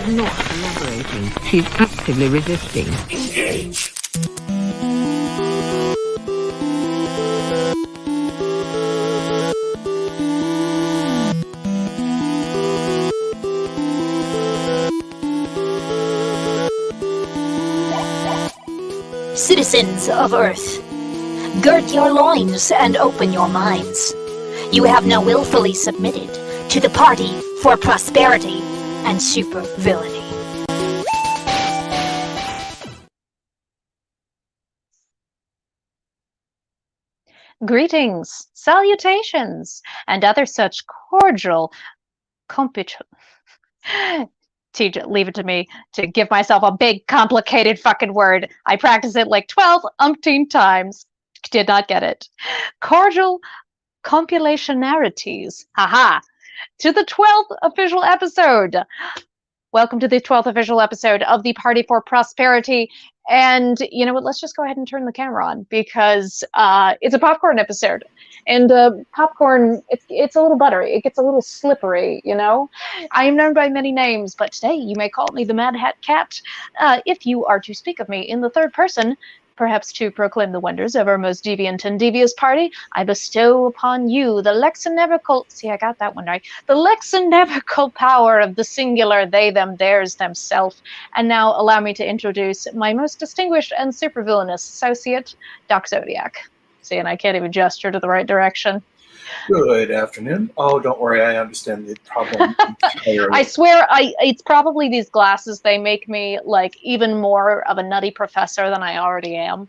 She's not collaborating. She's actively resisting. Engage. Citizens of Earth, gird your loins and open your minds. You have now willfully submitted to the Party for Prosperity and Supervillainy. Greetings, salutations, and other such cordial TJ, leave it to me to give myself a big, complicated fucking word. I practiced it like 12 umpteen times. Did not get it. Cordial compulationarities. Haha. To the 12th official episode. Welcome to the 12th official episode of the Party for Prosperity. And you know what? Let's just go ahead and turn the camera on because it's a popcorn episode. And popcorn, it's a little buttery. It gets a little slippery, you know? I am known by many names, but today you may call me the Mad Hat Cat. If you are to speak of me in the third person, perhaps to proclaim the wonders of our most deviant and devious party, I bestow upon you the lexinevrical, see, I got that one right, the lexinevrical power of the singular they, them, theirs, themself. And now allow me to introduce my most distinguished and supervillainous associate, Doc Zodiac. See, and I can't even gesture to the right direction. Good afternoon. Oh, don't worry, I understand the problem entirely. I swear, it's probably these glasses. They make me like even more of a nutty professor than I already am.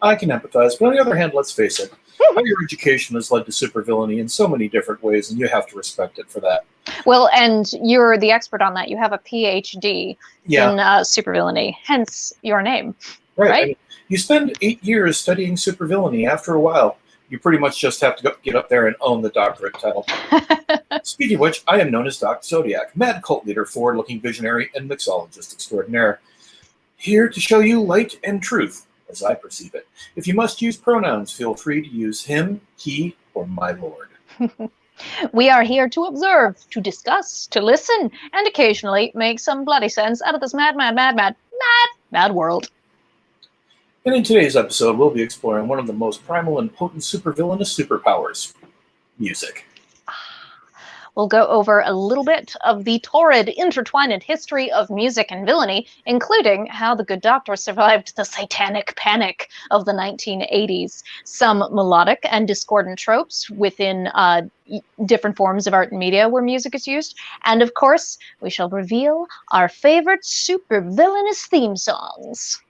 I can empathize, but on the other hand, let's face it, higher education has led to supervillainy in so many different ways, and you have to respect it for that. Well, and you're the expert on that. You have a PhD in supervillainy, hence your name, right? I mean, you spend 8 years studying supervillainy. After a while, you pretty much just have to get up there and own the doctorate title. Speaking of which, I am known as Dr. Zodiac, mad cult leader, forward-looking visionary, and mixologist extraordinaire. Here to show you light and truth, as I perceive it. If you must use pronouns, feel free to use him, he, or my lord. We are here to observe, to discuss, to listen, and occasionally make some bloody sense out of this mad world. And in today's episode, we'll be exploring one of the most primal and potent supervillainous superpowers, music. We'll go over a little bit of the torrid, intertwined history of music and villainy, including how the good doctor survived the satanic panic of the 1980s, some melodic and discordant tropes within different forms of art and media where music is used, and of course, we shall reveal our favorite supervillainous theme songs.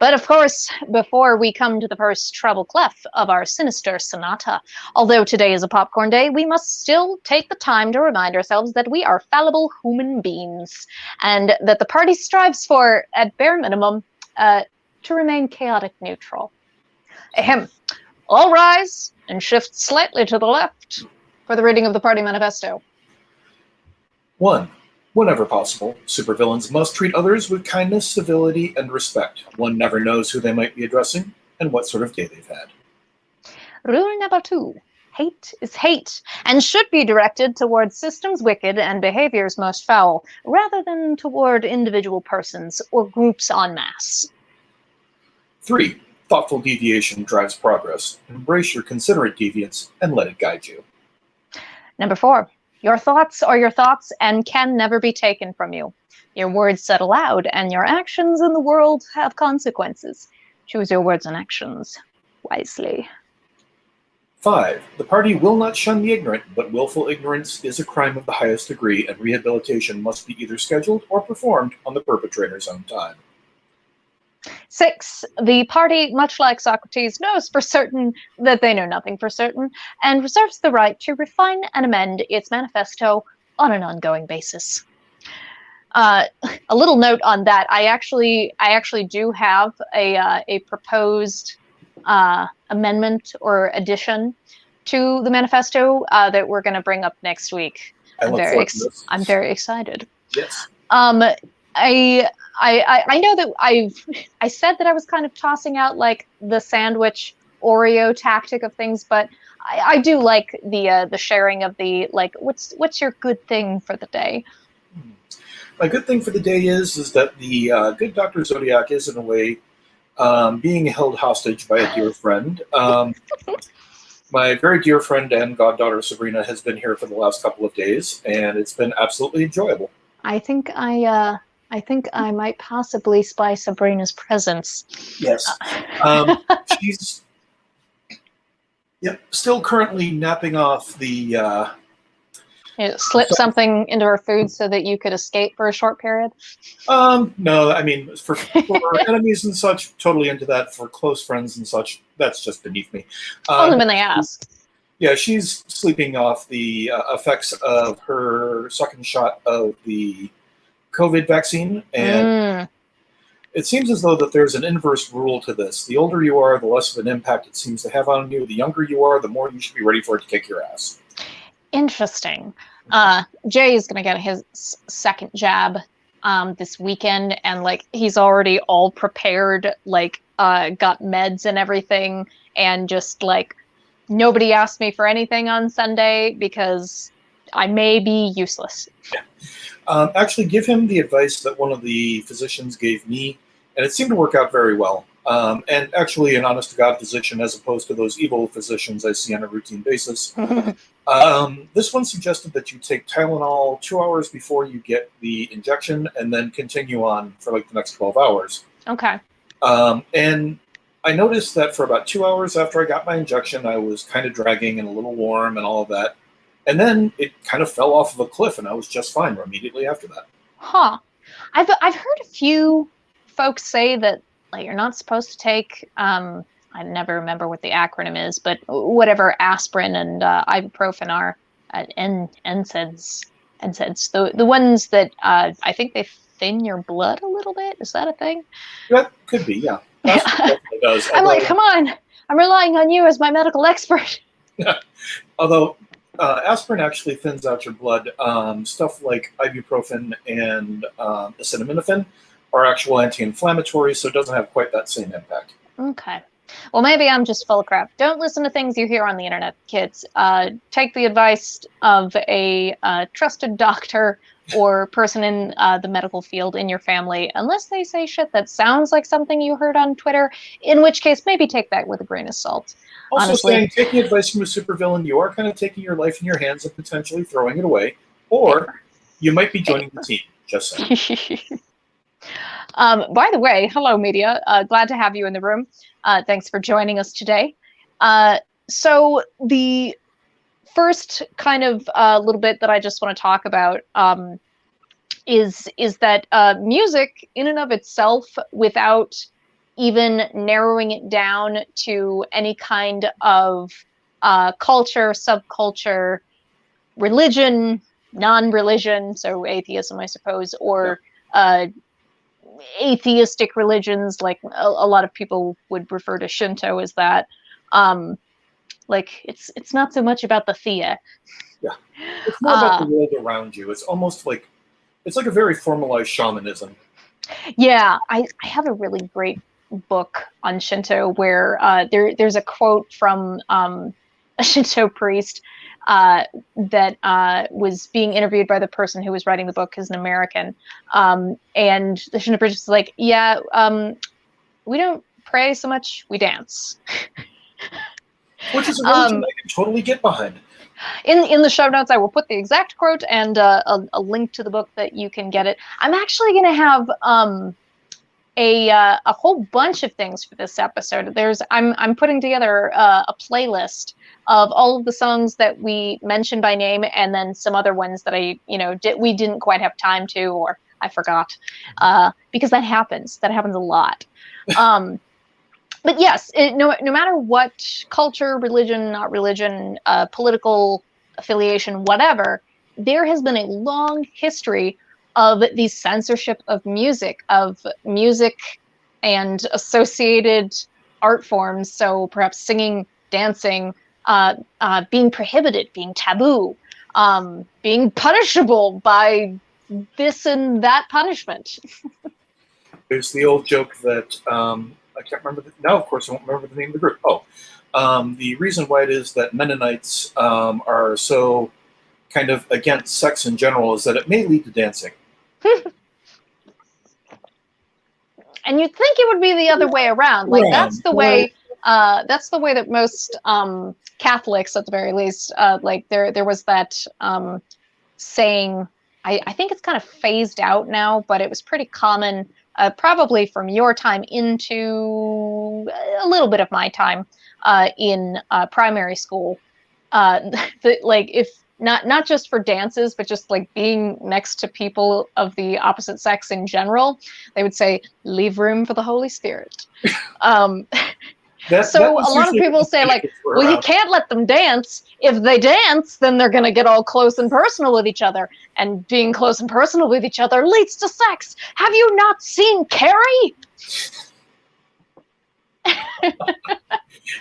But of course, before we come to the first treble clef of our sinister sonata, although today is a popcorn day, we must still take the time to remind ourselves that we are fallible human beings, and that the party strives for, at bare minimum, to remain chaotic neutral. Ahem. All rise and shift slightly to the left for the reading of the party manifesto. 1. Whenever possible, supervillains must treat others with kindness, civility, and respect. One never knows who they might be addressing and what sort of day they've had. Rule number 2. Hate is hate, and should be directed towards systems wicked and behaviors most foul, rather than toward individual persons or groups en masse. 3. Thoughtful deviation drives progress. Embrace your considerate deviance and let it guide you. Number 4. Your thoughts are your thoughts and can never be taken from you. Your words said aloud, and your actions in the world have consequences. Choose your words and actions wisely. 5. The party will not shun the ignorant, but willful ignorance is a crime of the highest degree, and rehabilitation must be either scheduled or performed on the perpetrator's own time. 6. The party, much like Socrates, knows for certain that they know nothing for certain, and reserves the right to refine and amend its manifesto on an ongoing basis. A little note on that: I actually do have a proposed amendment or addition to the manifesto that we're going to bring up next week. I'm very excited. Yes. I know that I said that I was kind of tossing out like the sandwich Oreo tactic of things, but I do like the sharing of the like what's your good thing for the day. My good thing for the day is that the good Dr. Zodiac is, in a way, being held hostage by a dear friend. My very dear friend and goddaughter Sabrina has been here for the last couple of days, and it's been absolutely enjoyable. I think I might possibly spy Sabrina's presence. Yes. She's still currently napping off the... slip something into her food so that you could escape for a short period? No, I mean, for enemies and such, totally into that. For close friends and such, that's just beneath me. Only when they ask. Yeah, she's sleeping off the effects of her second shot of the COVID vaccine, and it seems as though that there's an inverse rule to this. The older you are, the less of an impact it seems to have on you. The younger you are, the more you should be ready for it to kick your ass. Interesting. Jay is going to get his second jab this weekend, and like he's already all prepared, like got meds and everything, and just like nobody asked me for anything on Sunday because I may be useless. Yeah. Actually, give him the advice that one of the physicians gave me, and it seemed to work out very well. And actually an honest-to-God physician as opposed to those evil physicians I see on a routine basis. This one suggested that you take Tylenol 2 hours before you get the injection and then continue on for like the next 12 hours. Okay. And I noticed that for about 2 hours after I got my injection, I was kind of dragging and a little warm and all of that. And then it kind of fell off of a cliff and I was just fine immediately after that. Huh. I've heard a few folks say that like you're not supposed to take I never remember what the acronym is, but whatever aspirin and ibuprofen are, NSAIDs, the ones that I think they thin your blood a little bit. Is that a thing? That could be, yeah. Aspirin definitely does. I'm like, come on, I'm relying on you as my medical expert. Although aspirin actually thins out your blood. Stuff like ibuprofen and acetaminophen are actual anti-inflammatories, so it doesn't have quite that same impact. Okay. Well, maybe I'm just full of crap. Don't listen to things you hear on the internet, kids. Take the advice of a trusted doctor or person in the medical field in your family, unless they say shit that sounds like something you heard on Twitter, in which case maybe take that with a grain of salt. Also honestly. Saying, taking advice from a supervillain, you are kind of taking your life in your hands and potentially throwing it away, or you might be joining the team, just saying. By the way, hello, media. Glad to have you in the room. Thanks for joining us today. So the first kind of little bit that I just want to talk about is that music in and of itself, without even narrowing it down to any kind of culture, subculture, religion, non-religion, so atheism, I suppose, or atheistic religions, like a lot of people would refer to Shinto as that. Like it's not so much about the Thea. Yeah, it's more about the world around you. It's almost like it's like a very formalized shamanism. Yeah, I have a really great book on Shinto where there's a quote from a Shinto priest that was being interviewed by the person who was writing the book, is an American. And the Shinto priest was like, yeah, we don't pray so much, we dance. Which is a religion I can totally get behind. In the show notes, I will put the exact quote and a link to the book that you can get it. I'm actually going to have a whole bunch of things for this episode. I'm putting together a playlist of all of the songs that we mentioned by name, and then some other ones that we didn't quite have time to, or I forgot, because that happens. That happens a lot. But yes, no matter what culture, religion, not religion, political affiliation, whatever, there has been a long history of the censorship of music and associated art forms. So perhaps singing, dancing, being prohibited, being taboo, being punishable by this and that punishment. There's the old joke that I can't remember now. Of course, I won't remember the name of the group. The reason why it is that Mennonites are so kind of against sex in general is that it may lead to dancing. And you'd think it would be the other way around. Like that's the way that most Catholics, at the very least, like there was that saying. I think it's kind of phased out now, but it was pretty common, probably from your time into a little bit of my time in primary school. Like if not just for dances, but just like being next to people of the opposite sex in general, they would say, "Leave room for the Holy Spirit." So a lot of people say like, well, you can't let them dance. If they dance, then they're going to get all close and personal with each other. And being close and personal with each other leads to sex. Have you not seen Carrie?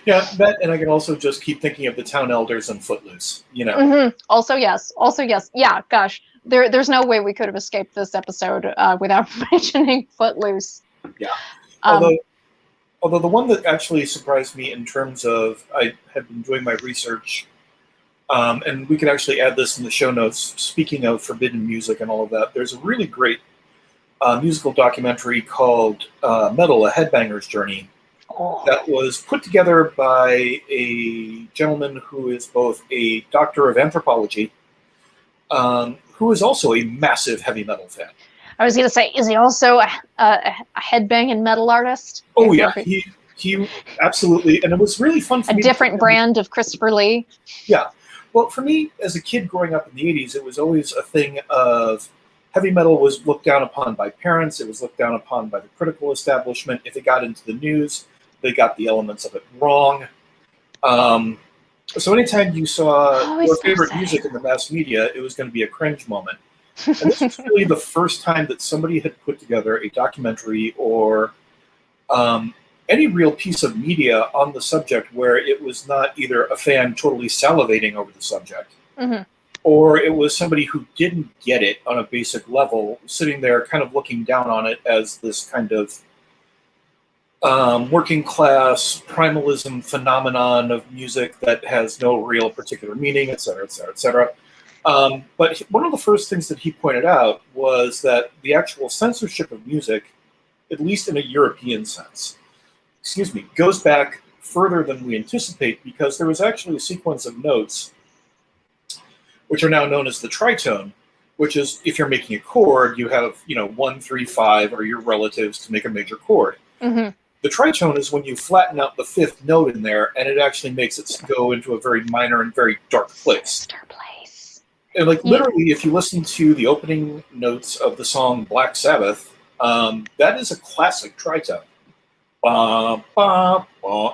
Yeah, that, and I can also just keep thinking of the town elders and Footloose, you know. Mm-hmm. Also, yes. Yeah, gosh. There's no way we could have escaped this episode without mentioning Footloose. Yeah. Although the one that actually surprised me in terms of, I have been doing my research, and we can actually add this in the show notes, speaking of forbidden music and all of that, there's a really great musical documentary called Metal, A Headbanger's Journey, that was put together by a gentleman who is both a doctor of anthropology, who is also a massive heavy metal fan. I was going to say, is he also a headbanging metal artist? Oh yeah, he absolutely, and it was really fun for me. A different brand of Christopher Lee. Yeah, well, for me as a kid growing up in the '80s, it was always a thing of heavy metal was looked down upon by parents. It was looked down upon by the critical establishment. If it got into the news, they got the elements of it wrong. So anytime you saw your favorite music in the mass media, it was going to be a cringe moment. And this was really the first time that somebody had put together a documentary or any real piece of media on the subject where it was not either a fan totally salivating over the subject, or it was somebody who didn't get it on a basic level, sitting there kind of looking down on it as this kind of working class primalism phenomenon of music that has no real particular meaning, et cetera, et cetera, et cetera. But one of the first things that he pointed out was that the actual censorship of music, at least in a European sense, goes back further than we anticipate, because there was actually a sequence of notes, which are now known as the tritone, which is if you're making a chord, you have 1, 3, 5 are your relatives to make a major chord. The tritone is when you flatten out the fifth note in there, and it actually makes it go into a very minor and very dark place. And like literally, if you listen to the opening notes of the song Black Sabbath, that is a classic tritone. Ba, ba, ba.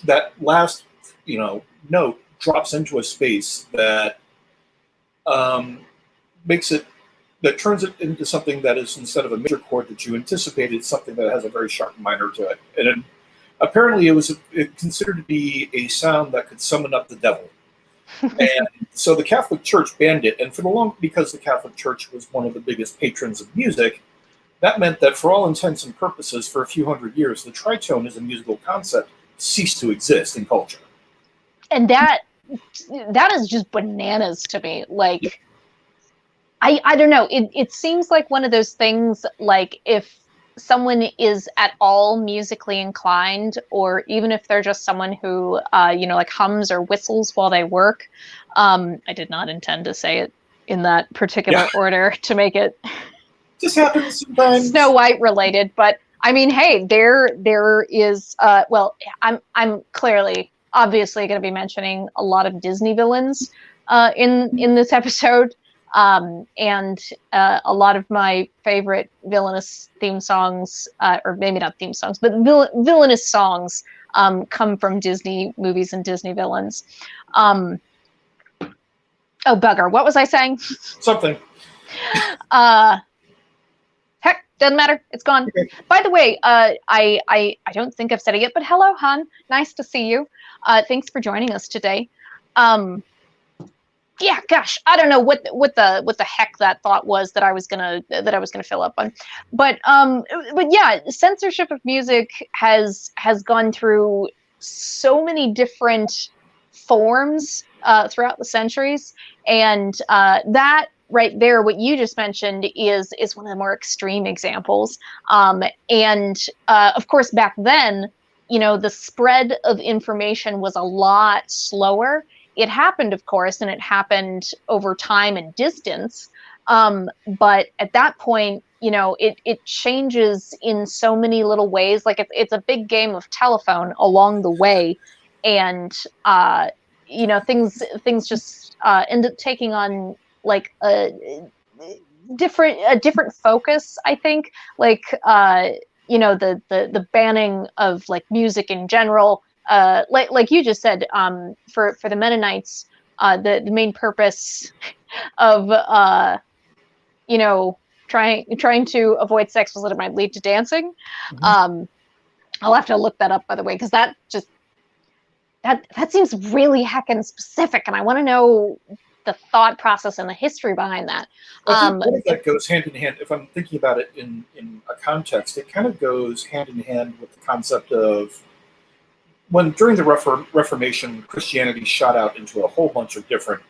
That last note drops into a space that turns it into something that is, instead of a major chord that you anticipated, something that has a very sharp minor to it. And apparently, it was considered to be a sound that could summon up the devil. And so the Catholic Church banned it, and because the Catholic Church was one of the biggest patrons of music, that meant that for all intents and purposes, for a few hundred years, the tritone as a musical concept ceased to exist in culture. And that is just bananas to me. Like, I don't know. It seems like one of those things, like if someone is at all musically inclined, or even if they're just someone who, like hums or whistles while they work. I did not intend to say it in that particular order to make it just happens sometimes. Snow White related, but I mean, hey, there is, well, I'm clearly, obviously going to be mentioning a lot of Disney villains in this episode. And a lot of my favorite villainous theme songs, or maybe not theme songs, but villainous songs come from Disney movies and Disney villains. Oh, bugger. What was I saying? Something. Heck, doesn't matter. It's gone. Okay. By the way, I don't think I've said it yet, but hello, Han. Nice to see you. Thanks for joining us today. Yeah, gosh, I don't know what the heck that thought was that I was gonna fill up on, but yeah, censorship of music has gone through so many different forms throughout the centuries, and that right there, what you just mentioned is one of the more extreme examples. And of course, back then, the spread of information was a lot slower. It happened, of course, and it happened over time and distance. But at that point, it changes in so many little ways. Like it's a big game of telephone along the way, and things just end up taking on like a different focus. I think, like the banning of like music in general, like you just said, for the Mennonites, the main purpose of trying to avoid sex was that it might lead to dancing. I'll have to look that up, by the way, because that seems really heckin' specific, and I want to know the thought process and the history behind that. I think one of that goes hand in hand. If I'm thinking about it in a context, it kind of goes hand in hand with the concept of when during the Reformation, Christianity shot out into a whole bunch of different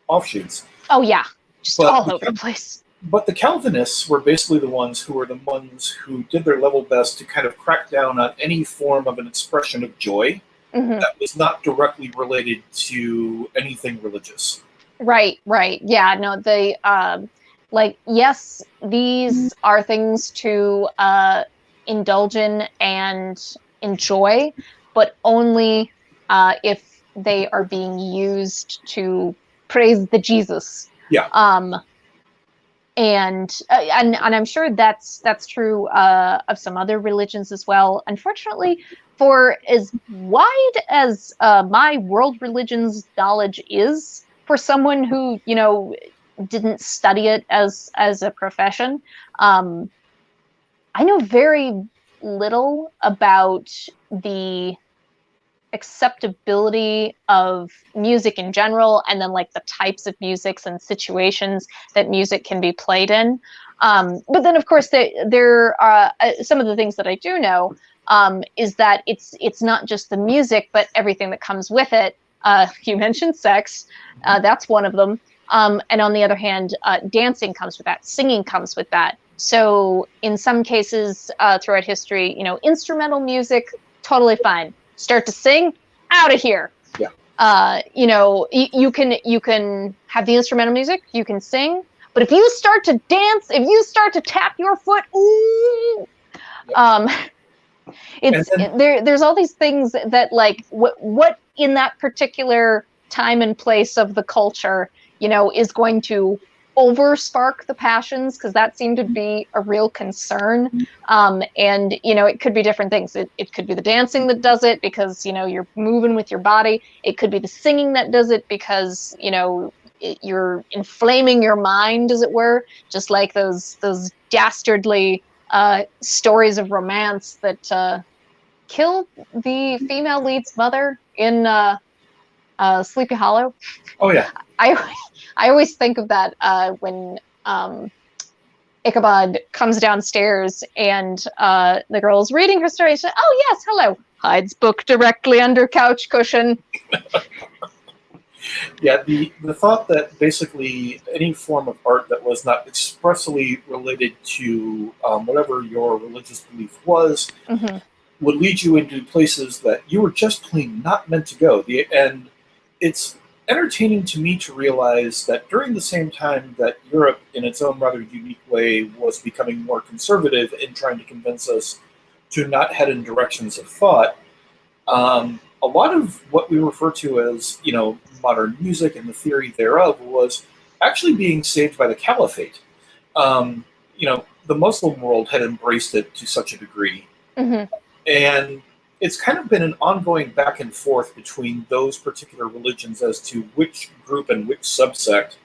offshoots. Oh yeah, just all over the place. But the Calvinists were basically the ones who did their level best to kind of crack down on any form of an expression of joy that was not directly related to anything religious. Right. Yeah, no, they yes, these are things to indulge in and enjoy, but only if they are being used to praise the Jesus. Yeah. And I'm sure that's true of some other religions as well. Unfortunately, for as wide as my world religions knowledge is, for someone who didn't study it as a profession, I know very little about the acceptability of music in general, and then like the types of musics and situations that music can be played in. But then, of course, there are some of the things that I do know is that it's not just the music, but everything that comes with it. You mentioned sex, that's one of them. And on the other hand, dancing comes with that, singing comes with that. So in some cases throughout history, instrumental music, totally fine. Start to sing, out of here. Yeah. You can have the instrumental music, you can sing, but if you start to dance, if you start to tap your foot, ooh, there's all these things that like what in that particular time and place of the culture, is going to over spark the passions, because that seemed to be a real concern. And it could be different things. It could be the dancing that does it because you're moving with your body. It could be the singing that does it because you're inflaming your mind, as it were, just like those dastardly stories of romance that kill the female lead's mother in Sleepy Hollow. Oh yeah. I always think of that when Ichabod comes downstairs and the girl's reading her story. She said, "Oh yes, hello." Hides book directly under couch cushion. Yeah, the thought that basically any form of art that was not expressly related to whatever your religious belief was would lead you into places that you were just plain not meant to go. And it's entertaining to me to realize that during the same time that Europe, in its own rather unique way, was becoming more conservative in trying to convince us to not head in directions of thought, a lot of what we refer to as, modern music and the theory thereof was actually being saved by the caliphate. The Muslim world had embraced it to such a degree. And it's kind of been an ongoing back and forth between those particular religions as to which group and which subsect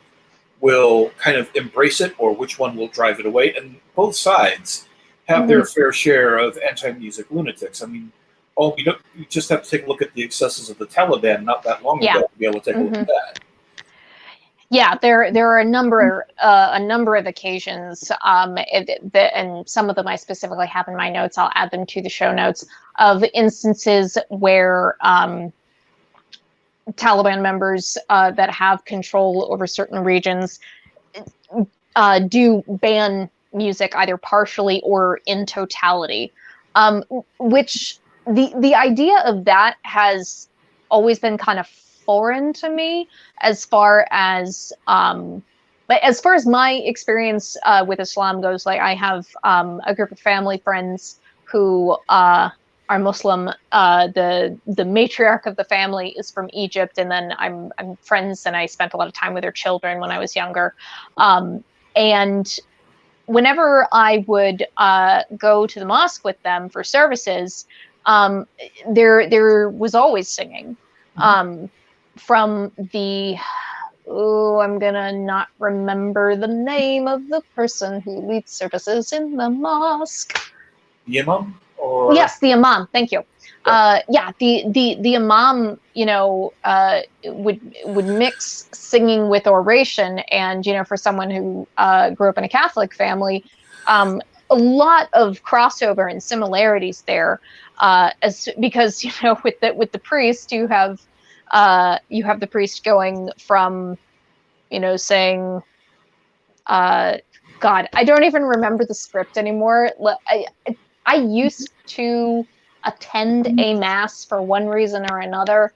will kind of embrace it or which one will drive it away. And both sides have their fair share of anti-music lunatics. I mean, you just have to take a look at the excesses of the Taliban not that long ago to be able to take a look at that. Yeah, there are a number of occasions, and some of them I specifically have in my notes. I'll add them to the show notes of instances where Taliban members that have control over certain regions do ban music either partially or in totality, which the idea of that has always been kind of foreign to me as far as but as far as my experience with Islam goes. Like, I have a group of family friends who are Muslim. The matriarch of the family is from Egypt, and then I'm friends, and I spent a lot of time with their children when I was younger. And whenever I would go to the mosque with them for services, there was always singing. From the, I'm gonna not remember the name of the person who leads services in the mosque. The imam? Or... Yes, the imam. Thank you. Yeah, the imam, you know, would mix singing with oration, and, you know, for someone who grew up in a Catholic family, a lot of crossover and similarities there, because, you know, with the priest, you have the priest going from, you know, saying, God, I don't even remember the script anymore. I used to attend a mass for one reason or another,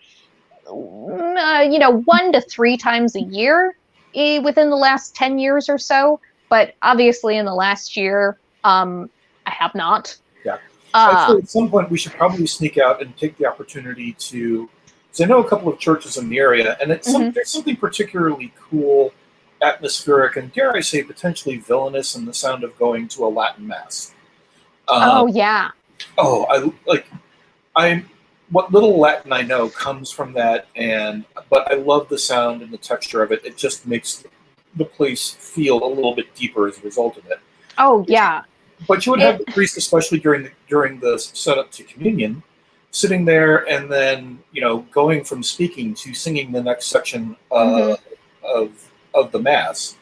you know, 1 to 3 times a year within the last 10 years or so. But obviously in the last year, I have not. Yeah. Actually, at some point we should probably sneak out and take the opportunity to, because I know a couple of churches in the area, and it's there's something particularly cool, atmospheric, and dare I say potentially villainous in the sound of going to a Latin mass. Oh yeah. Oh, what little Latin I know comes from that, but I love the sound and the texture of it. It just makes the place feel a little bit deeper as a result of it. Oh yeah. But you would have the priest, especially during the setup to communion, sitting there and then, you know, going from speaking to singing the next section of the mass,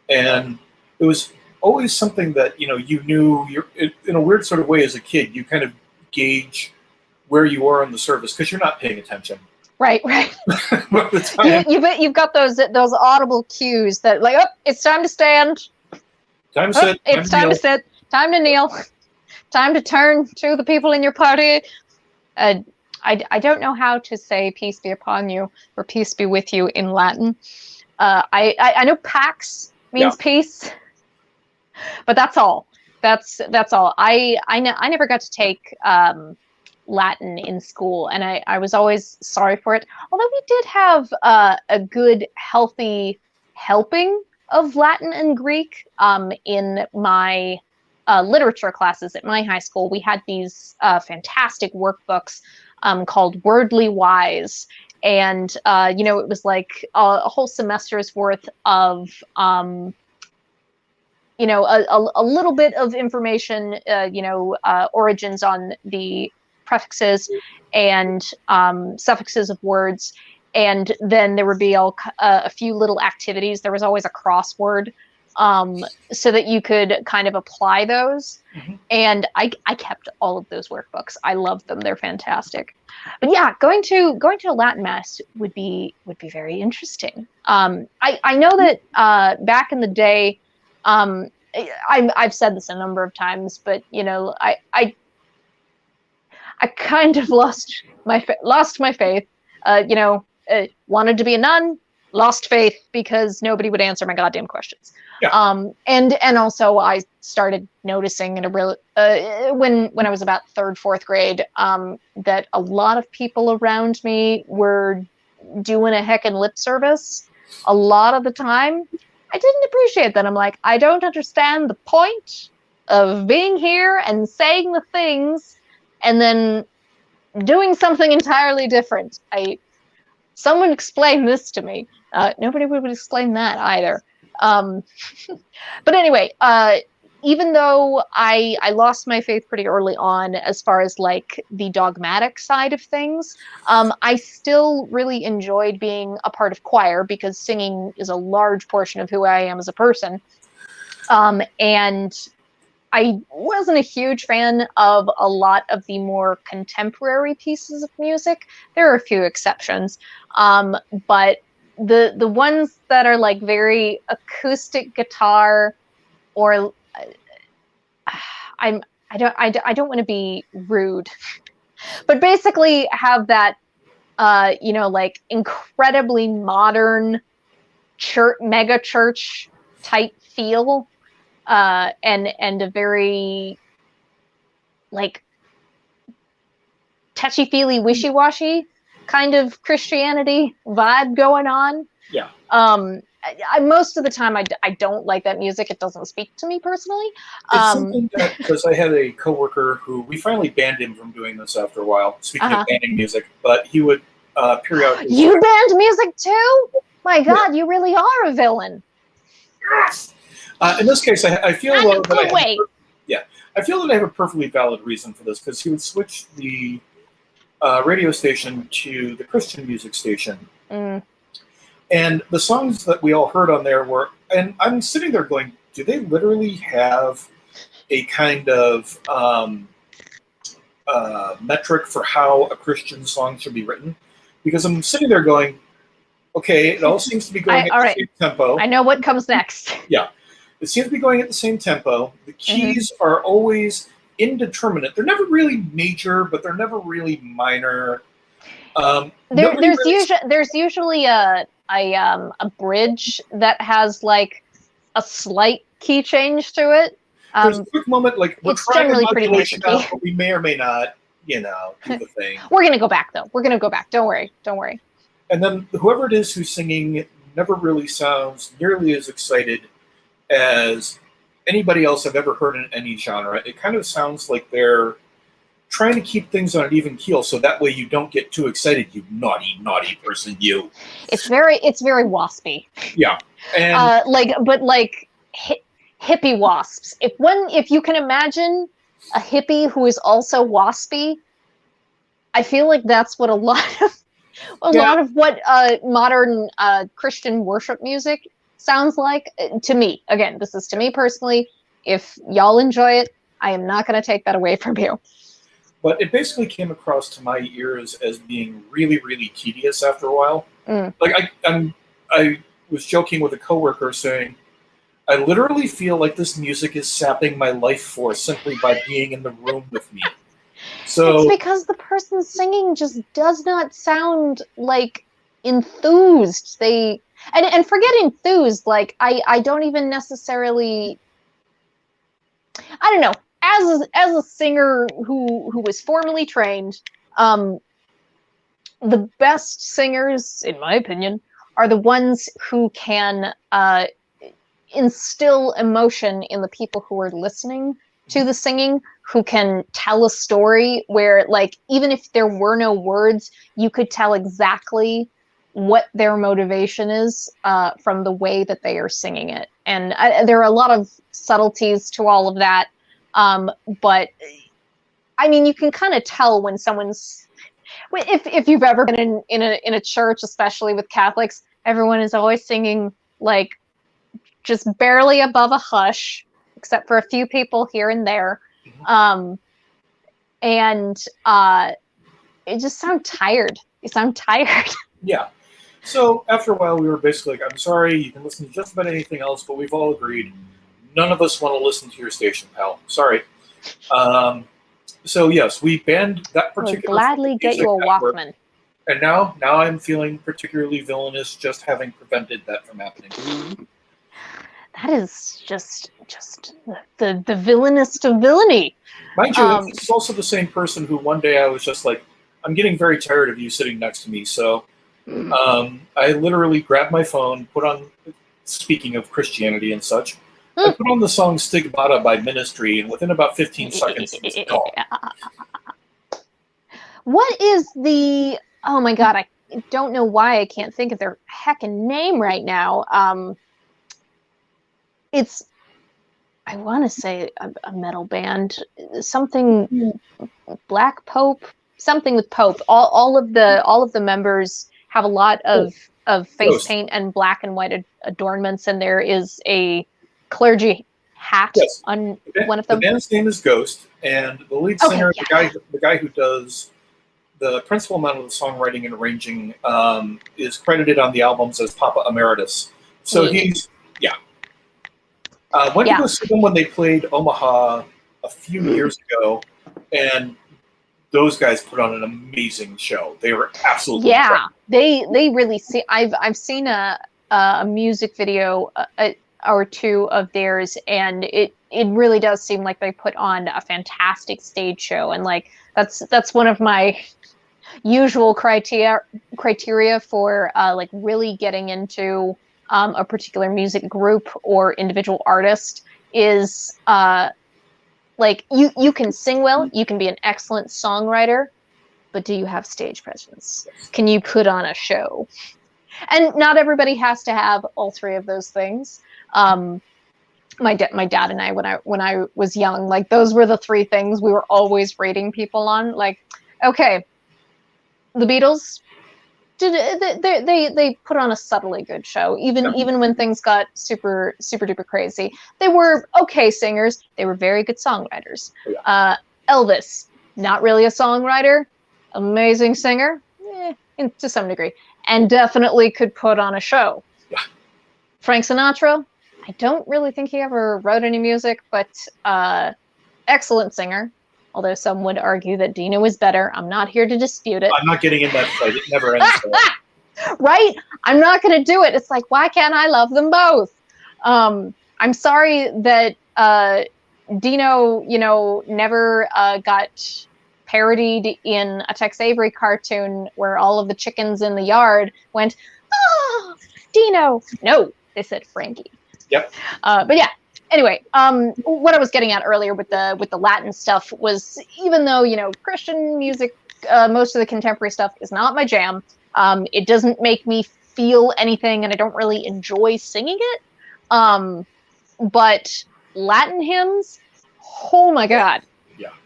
and it was always something that, you know, you knew in a weird sort of way as a kid, you kind of gauge where you are in the service because you're not paying attention. Right. You've got those audible cues that, like, oh, it's time to stand. Time to sit. It's time to sit. Time to kneel. Time to turn to the people in your party. I don't know how to say "peace be upon you" or "peace be with you" in Latin. I know "pax" means peace, but that's all. That's all. I never got to take Latin in school, and I was always sorry for it. Although we did have a good, healthy helping of Latin and Greek in my literature classes at my high school. We had these fantastic workbooks called Wordly Wise, and you know, it was like a whole semester's worth of you know, a little bit of information, you know, origins on the prefixes and suffixes of words, and then there would be a few little activities. There was always a crossword, so that you could kind of apply those. And I kept all of those workbooks. I love them. They're fantastic. But yeah, going to a Latin mass would be very interesting. I know that back in the day, I've said this a number of times, but, you know, I kind of lost my faith. You know, wanted to be a nun, lost faith because nobody would answer my goddamn questions. Yeah. And also I started noticing in a real when I was about 3rd, 4th grade, that a lot of people around me were doing a heckin' lip service a lot of the time. I didn't appreciate that. I'm like, I don't understand the point of being here and saying the things and then doing something entirely different. Someone explain this to me. Nobody would explain that either. But anyway, even though I lost my faith pretty early on as far as like the dogmatic side of things, I still really enjoyed being a part of choir because singing is a large portion of who I am as a person. And I wasn't a huge fan of a lot of the more contemporary pieces of music. There are a few exceptions, but the ones that are like very acoustic guitar, or I don't want to be rude, but basically have that you know, like incredibly modern church, mega church type feel, and a very like touchy-feely, wishy-washy kind of Christianity vibe going on. Yeah. Most of the time, I don't like that music. It doesn't speak to me personally. It's something that, because I had a coworker who, we finally banned him from doing this after a while, speaking of banning music, but he would periodically... You banned music too? My God, you really are a villain. In this case, I feel I that I feel that I have a perfectly valid reason for this, because he would switch the radio station to the Christian music station. And the songs that we all heard on there were, and I'm sitting there going, do they literally have a kind of metric for how a Christian song should be written? Because I'm sitting there going, okay, it all seems to be going at the same tempo. I know what comes next. Yeah. It seems to be going at the same tempo. The keys are always indeterminate. They're never really major, but they're never really minor. There's usually a bridge that has like a slight key change to it. There's a quick moment, like we're it's trying generally to pretty modulation basic. out, but we may or may not, you know, do the thing. We're gonna go back though. We're gonna go back. Don't worry. Don't worry. And then whoever it is who's singing never really sounds nearly as excited as anybody else I've ever heard in any genre. It kind of sounds like they're trying to keep things on an even keel, so that way you don't get too excited, you naughty, naughty person, you. It's very waspy. Yeah. And Hippie wasps. If you can imagine a hippie who is also waspy, I feel like that's what a lot of what modern Christian worship music sounds like to me. Again, this is to me personally. If y'all enjoy it, I am not going to take that away from you. But it basically came across to my ears as being really, really tedious after a while. Like I was joking with a coworker saying, I literally feel like this music is sapping my life force simply by being in the room with me. So it's because the person singing just does not sound like enthused. And forget enthused, like I don't even necessarily, I don't know, as a singer who was formally trained, the best singers, in my opinion, are the ones who can instill emotion in the people who are listening to the singing, who can tell a story where, like, even if there were no words, you could tell exactly what their motivation is from the way that they are singing it. And there are a lot of subtleties to all of that. But I mean, you can kind of tell when someone's, if you've ever been in a church, especially with Catholics, everyone is always singing like just barely above a hush, except for a few people here and there. And it just sounds tired. You sound tired. Yeah. So after a while, we were basically like, I'm sorry, you can listen to just about anything else, but we've all agreed none of us want to listen to your station, pal. Sorry. So yes, we banned that particular. I'll gladly get you a Walkman. And now I'm feeling particularly villainous just having prevented that from happening. That is just the villainous of villainy. Mind you, it's also the same person who one day I was just like, I'm getting very tired of you sitting next to me, so I literally grabbed my phone, put on, speaking of Christianity and such, I put on the song Stigmata by Ministry, and within about 15 seconds, it was gone. What is the... Oh my god, I don't know why I can't think of their heckin' name right now. It's... I want to say a metal band. Something... Black Pope? Something with Pope. All of the members have a lot of face Ghost. paint and black and white adornments, and there is a clergy hat on one of them. The band's name is Ghost, and the lead singer, the guy who does the principal amount of the songwriting and arranging is credited on the albums as Papa Emeritus. So he's, yeah. Went to go see them when they played Omaha a few years ago, and those guys put on an amazing show. They were absolutely incredible. They really see. I've seen a music video or two of theirs, and it really does seem like they put on a fantastic stage show. And like that's one of my usual criteria for like really getting into a particular music group or individual artist is like you can sing well, you can be an excellent songwriter, but do you have stage presence? Can you put on a show? And not everybody has to have all three of those things. My dad and I, when I was young, like those were the three things we were always rating people on. Like, okay, the Beatles, they put on a subtly good show, even when things got super duper crazy. They were okay singers. They were very good songwriters. Elvis, not really a songwriter, amazing singer, to some degree, and definitely could put on a show. Frank Sinatra, I don't really think he ever wrote any music, but excellent singer. Although some would argue that Dino is better. I'm not here to dispute it. I'm not getting in that fight. It never ends. Right? I'm not going to do it. It's like, why can't I love them both? I'm sorry that Dino, never got parodied in a Tex Avery cartoon where all of the chickens in the yard went, "Oh, Dino." No, they said Frankie. Yep. But yeah. Anyway, what I was getting at earlier with the Latin stuff was, even though Christian music, most of the contemporary stuff is not my jam. It doesn't make me feel anything, and I don't really enjoy singing it. But Latin hymns, oh my God,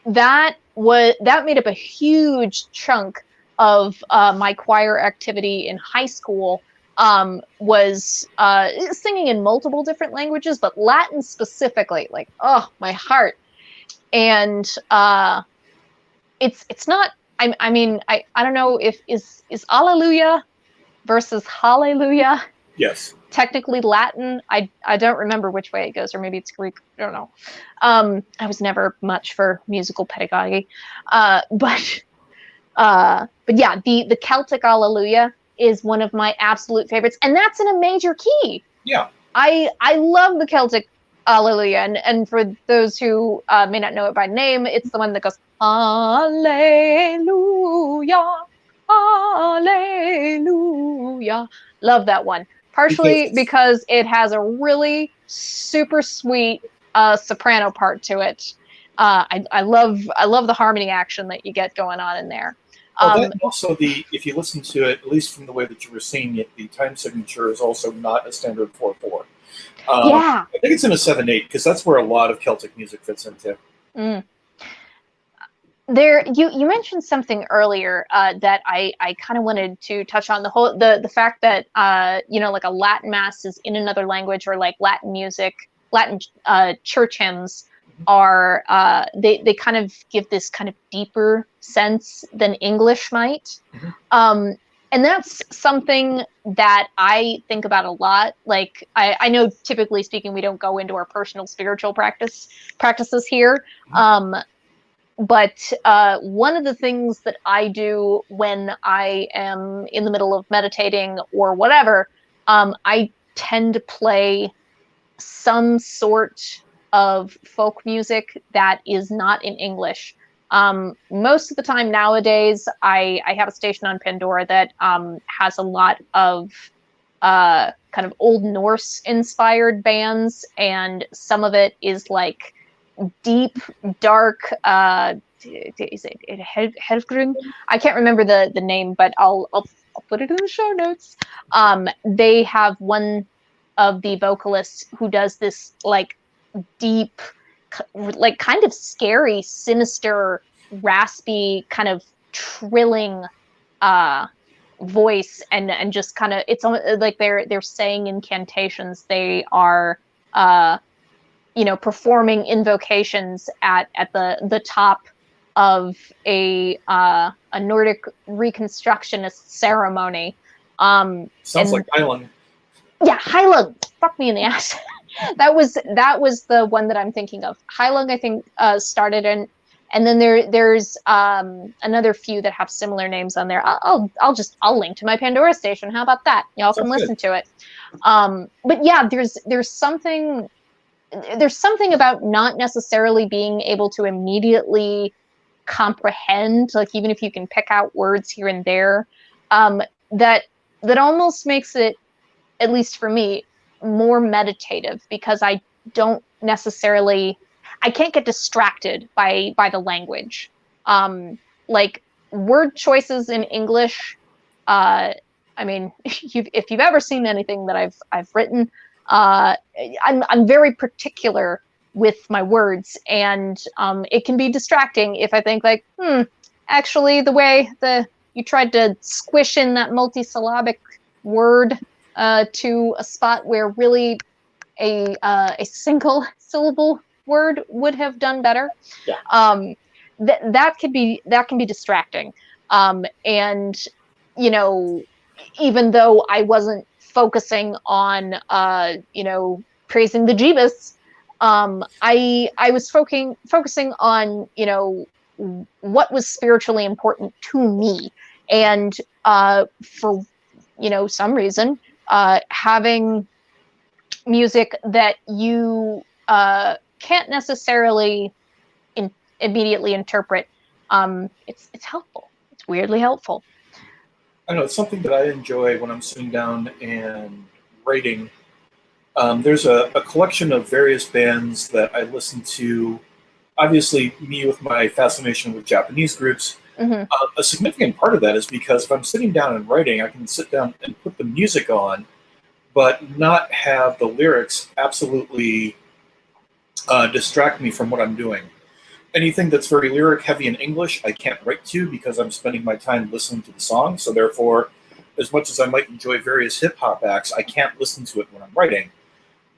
that made up a huge chunk of my choir activity in high school. Was singing in multiple different languages, but Latin specifically, like, oh, my heart. And it's not, I mean, I don't know if is Alleluia versus Hallelujah. Yes. Technically Latin. I don't remember which way it goes, or maybe it's Greek. I don't know. I was never much for musical pedagogy. But yeah, the Celtic Alleluia is one of my absolute favorites, and that's in a major key. Yeah. I love the Celtic Alleluia, and for those who may not know it by name, it's the one that goes Alleluia, Alleluia. Love that one. Partially because it has a really super sweet soprano part to it. I love the harmony action that you get going on in there. Also, if you listen to it, at least from the way that you were singing it, the time signature is also not a standard 4/4. I think it's in a 7/8 because that's where a lot of Celtic music fits into. There, you mentioned something earlier that I kind of wanted to touch on, the fact that like a Latin mass is in another language, or like Latin music, Latin church hymns are they kind of give this kind of deeper sense than English might. And that's something that I think about a lot. Like, I know, typically speaking, we don't go into our personal spiritual practices here. But one of the things that I do when I am in the middle of meditating or whatever, I tend to play some sort of folk music that is not in English. Most of the time nowadays, I have a station on Pandora that has a lot of kind of Old Norse inspired bands, and some of it is like deep, dark, is it Helgrim? I can't remember the name, but I'll put it in the show notes. They have one of the vocalists who does this like deep, like kind of scary, sinister, raspy, kind of trilling voice, and just kind of, it's like they're saying incantations. They are performing invocations at the top of a Nordic reconstructionist ceremony. Sounds like Island. Yeah, Heilung. Fuck me in the ass. that was the one that I'm thinking of. Heilung, I think, started in, and then there's another few that have similar names on there. I'll link to my Pandora station. How about that? Y'all can listen to it. But yeah, there's something about not necessarily being able to immediately comprehend, like even if you can pick out words here and there, that almost makes it, at least for me, more meditative, because I don't necessarily, I can't get distracted by the language. Like word choices in English, I mean, if you've ever seen anything that I've written, I'm very particular with my words, and it can be distracting if I think like, actually the way you tried to squish in that multisyllabic word to a spot where really a single syllable word would have done better. Yeah. That can be distracting. And you know, even though I wasn't focusing on praising the Jeebus, I was focusing on, you know, what was spiritually important to me, and for, you know, some reason, having music that you can't necessarily immediately interpret, it's helpful. It's weirdly helpful. I know it's something that I enjoy when I'm sitting down and writing. There's a collection of various bands that I listen to. Obviously, me with my fascination with Japanese groups, a significant part of that is because if I'm sitting down and writing, I can sit down and put the music on, but not have the lyrics absolutely distract me from what I'm doing. Anything that's very lyric heavy in English, I can't write to because I'm spending my time listening to the song. So therefore, as much as I might enjoy various hip hop acts, I can't listen to it when I'm writing.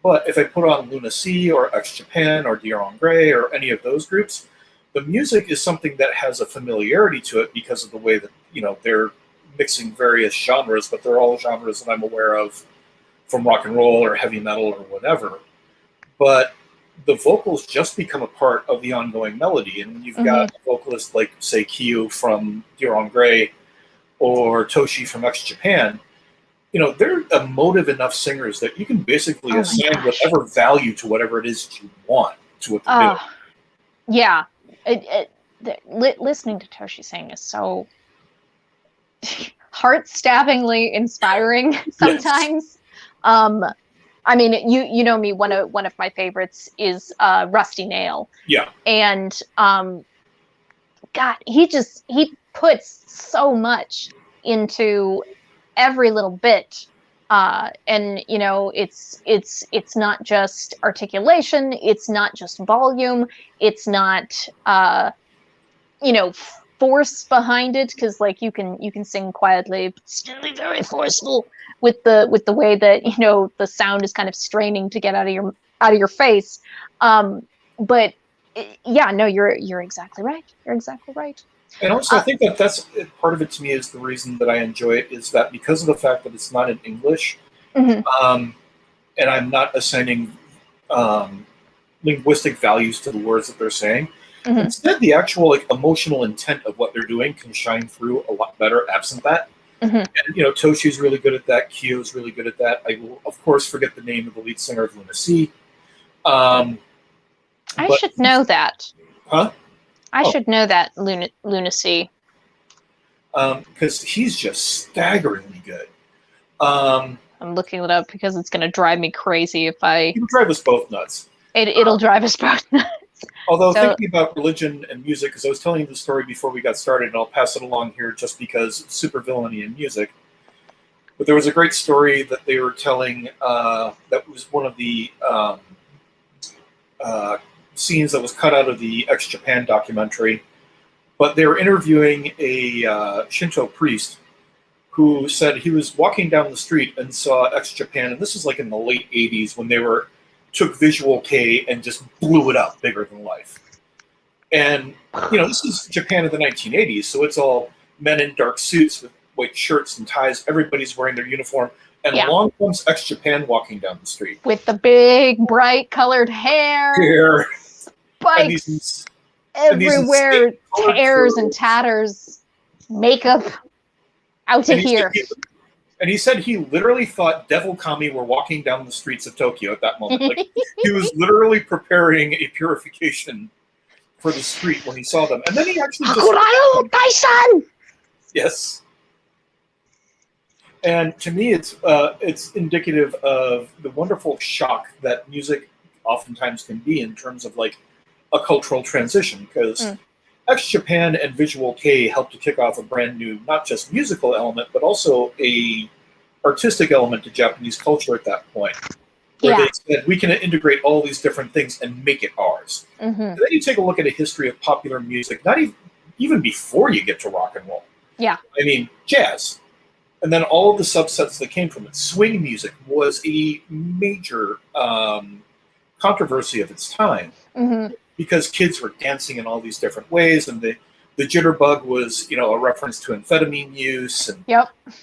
But if I put on Lunacy or X Japan or Dir en Grey or any of those groups, the music is something that has a familiarity to it because of the way that, you know, they're mixing various genres, but they're all genres that I'm aware of from rock and roll or heavy metal or whatever. But the vocals just become a part of the ongoing melody. And when you've got a vocalist like, say, Kyu from Dir en Grey or Toshi from X Japan, you know, they're emotive enough singers that you can basically assign whatever value to whatever it is you want to what they're doing. Yeah. Listening to Toshi sing is so heart-stabbingly inspiring sometimes. Yes. I mean, you know me. One of my favorites is Rusty Nail. Yeah. And God, he puts so much into every little bit, and you know, it's not just articulation, it's not just volume, it's not you know, force behind it, because like you can sing quietly but still be very forceful with the way that, you know, the sound is kind of straining to get out of your face. But yeah, no, you're exactly right. You're exactly right. And also, I think that's part of it to me is the reason that I enjoy it is that because of the fact that it's not in English, and I'm not assigning linguistic values to the words that they're saying. Instead, the actual like emotional intent of what they're doing can shine through a lot better absent that. And you know, Toshi's really good at that. Kyo's really good at that. I will, of course, forget the name of the lead singer of Lunacy. I should know that. Huh? I should know that, Lunacy. Because he's just staggeringly good. I'm looking it up because it's going to drive me crazy if I... It'll drive us both nuts. It'll drive us both nuts. Although thinking about religion and music, because I was telling you the story before we got started, and I'll pass it along here just because Supervillainy and music. But there was a great story that they were telling that was one of the scenes that was cut out of the X Japan documentary. But they were interviewing a Shinto priest who said he was walking down the street and saw X Japan, and this is like in the late 80s when they took Visual K and just blew it up bigger than life. And, you know, this is Japan in the 1980s, so it's all men in dark suits with white shirts and ties. Everybody's wearing their uniform. And along comes ex-Japan walking down the street. With the big, bright colored hair. Spikes everywhere, tears and tatters, makeup out to here. And he said he literally thought Devil Kami were walking down the streets of Tokyo at that moment. Like, he was literally preparing a purification for the street when he saw them. And then he actually just... Yes. And to me, it's indicative of the wonderful shock that music oftentimes can be in terms of like a cultural transition, because ex-Japan and Visual Kei helped to kick off a brand new, not just musical element, but also a artistic element to Japanese culture at that point, where they said, we can integrate all these different things and make it ours. And then you take a look at a history of popular music, not even before you get to rock and roll. Yeah. I mean, jazz. And then all of the subsets that came from it. Swing music was a major controversy of its time, because kids were dancing in all these different ways, and the jitterbug was, you know, a reference to amphetamine use, and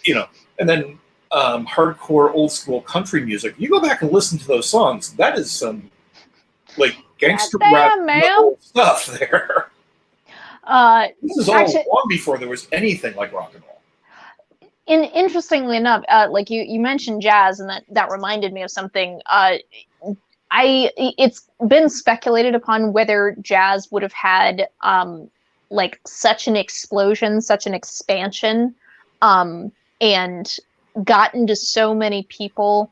you know, and then hardcore old school country music. You go back and listen to those songs. That is some like gangster rap stuff there. This is all long before there was anything like rock and roll. Interestingly enough, like you mentioned jazz, and that reminded me of something. It's been speculated upon whether jazz would have had like such an explosion, such an expansion, and gotten to so many people.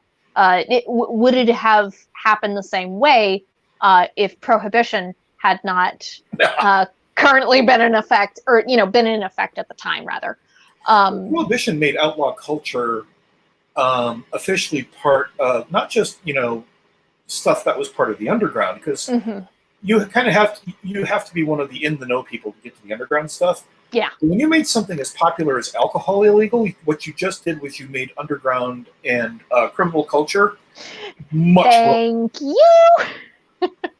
Would it have happened the same way if prohibition had not currently been in effect, or been in effect at the time, rather? Prohibition made outlaw culture officially part of not just stuff that was part of the underground, because you kind of have to be one of the in the know people to get to the underground stuff. Yeah. When you made something as popular as alcohol illegal, what you just did was you made underground and criminal culture much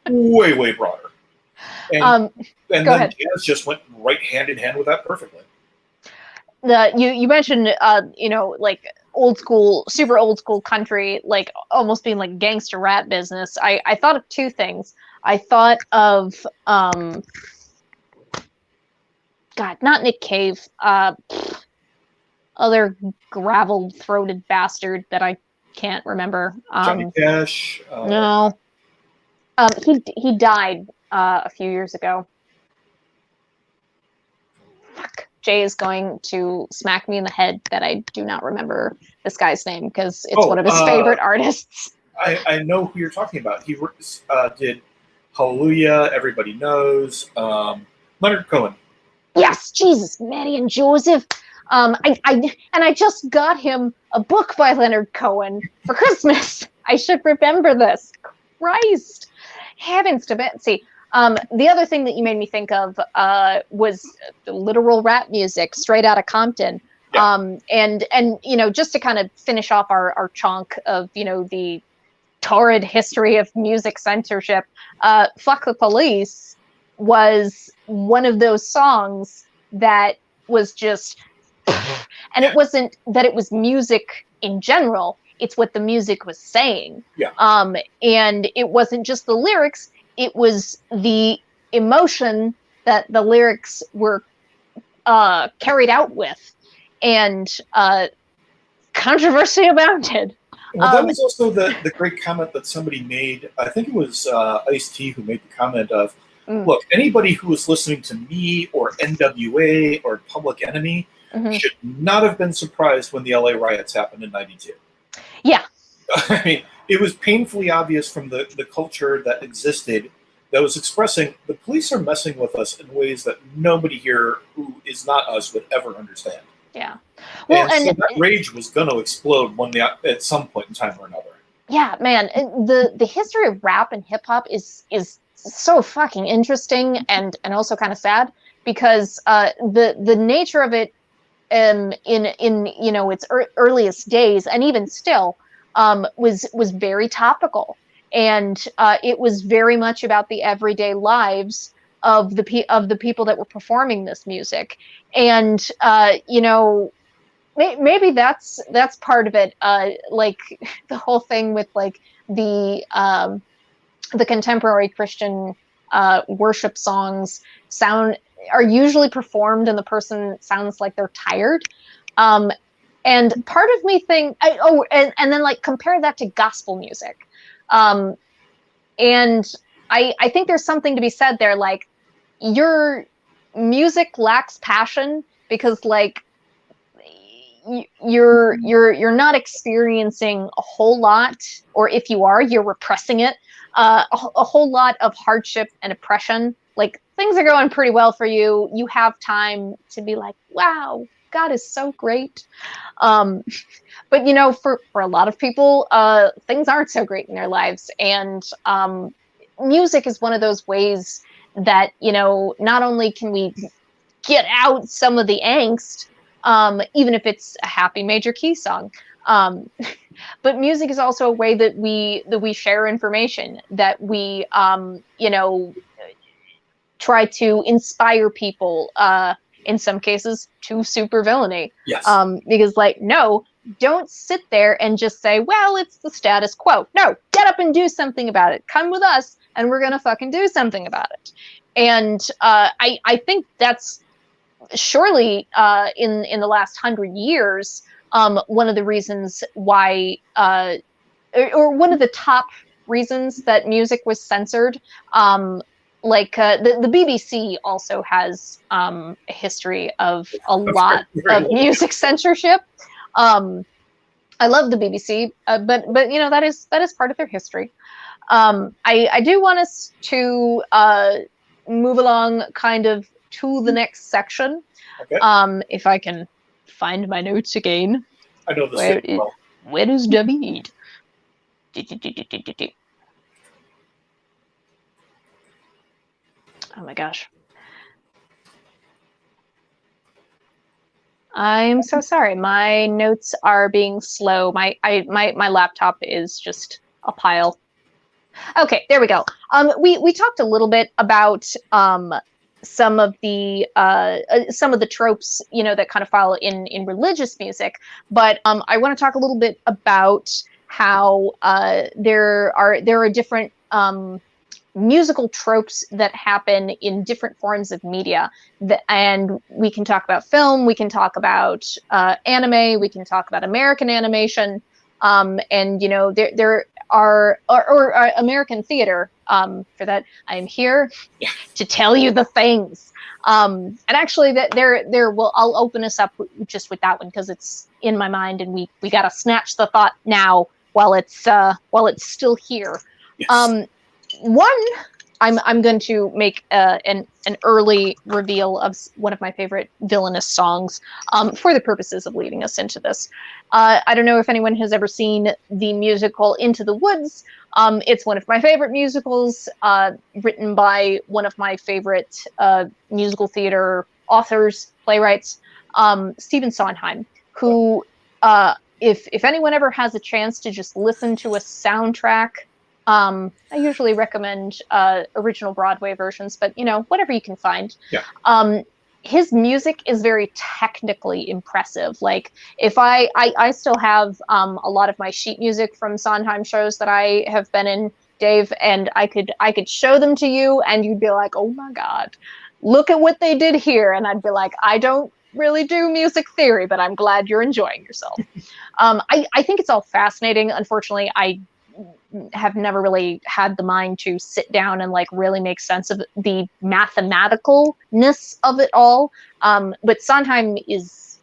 way broader. And then jazz just went right hand in hand with that perfectly. You mentioned like super old school country, like almost being like gangster rap business. I thought of two things. I thought of God, not Nick Cave, other gravel throated bastard that I can't remember. Johnny Cash. No. He died a few years ago. Fuck. Jay is going to smack me in the head that I do not remember this guy's name, because it's one of his favorite artists. I know who you're talking about. He did Hallelujah, Everybody Knows, Leonard Cohen. Yes, Jesus, Mary and Joseph. I just got him a book by Leonard Cohen for Christmas. I should remember this. Christ, heavens to Betsy. The other thing that you made me think of was literal rap music straight out of Compton. Yeah. And just to kind of finish off our chunk of, the torrid history of music censorship, Fuck the Police was one of those songs that was just, and it wasn't that it was music in general, it's what the music was saying. Yeah. And it wasn't just the lyrics, it was the emotion that the lyrics were carried out with, and controversy abounded. Well, that was also the great comment that somebody made. I think it was Ice-T who made the comment of, look, anybody who was listening to me or NWA or Public Enemy should not have been surprised when the LA riots happened in '92. Yeah. I mean, it was painfully obvious from the culture that existed that was expressing the police are messing with us in ways that nobody here who is not us would ever understand. Yeah. Well, and so that rage was going to explode at some point in time or another. Yeah, man. The history of rap and hip hop is so fucking interesting and also kind of sad, because the nature of it in its earliest days, and even still, was very topical, and it was very much about the everyday lives of the people that were performing this music. And you know, maybe that's part of it. Like the whole thing with like the contemporary Christian worship songs are usually performed and the person sounds like they're tired. And part of me and then like compare that to gospel music. And I think there's something to be said there. Like, your music lacks passion because like you're not experiencing a whole lot, or if you are, you're repressing it. A whole lot of hardship and oppression. Like, things are going pretty well for you. You have time to be like, wow, God is so great. But you know, for a lot of people, things aren't so great in their lives. And music is one of those ways that, you know, not only can we get out some of the angst, even if it's a happy major key song, but music is also a way that we share information, that we you know, try to inspire people, in some cases to supervillainy. Yes. Because like, no, don't sit there and just say, well, it's the status quo. No, get up and do something about it. Come with us and we're gonna fucking do something about it. And I think that's surely in the last 100 years, one of the reasons why, or one of the top reasons that music was censored. Like the BBC also has a history of a lot of music censorship. I love the BBC, but you know, that is part of their history. I do want us to move along kind of to the next section. Okay. If I can find my notes again. I know this well. Where is David? Oh my gosh. I'm so sorry. My notes are being slow. My laptop is just a pile. Okay, there we go. We talked a little bit about some of the tropes, you know, that kind of follow in religious music, but I want to talk a little bit about how there are different musical tropes that happen in different forms of media. And we can talk about film, we can talk about anime, we can talk about American animation, and you know, there are or American theater. For that, I'm here to tell you the things. And actually, that there will, I'll open us up just with that one because it's in my mind, and we gotta snatch the thought now while it's still here. Yes. One, I'm going to make an early reveal of one of my favorite villainous songs, for the purposes of leading us into this. I don't know if anyone has ever seen the musical Into the Woods. It's one of my favorite musicals, written by one of my favorite musical theater authors, playwrights, Stephen Sondheim, who, if anyone ever has a chance to just listen to a soundtrack, I usually recommend original Broadway versions, but you know, whatever you can find. Yeah. His music is very technically impressive. Like, if I still have a lot of my sheet music from Sondheim shows that I have been in, Dave, and I could show them to you, and you'd be like, oh my God, look at what they did here, and I'd be like, I don't really do music theory, but I'm glad you're enjoying yourself. I think it's all fascinating. Unfortunately, I have never really had the mind to sit down and like really make sense of the mathematicalness of it all. But Sondheim is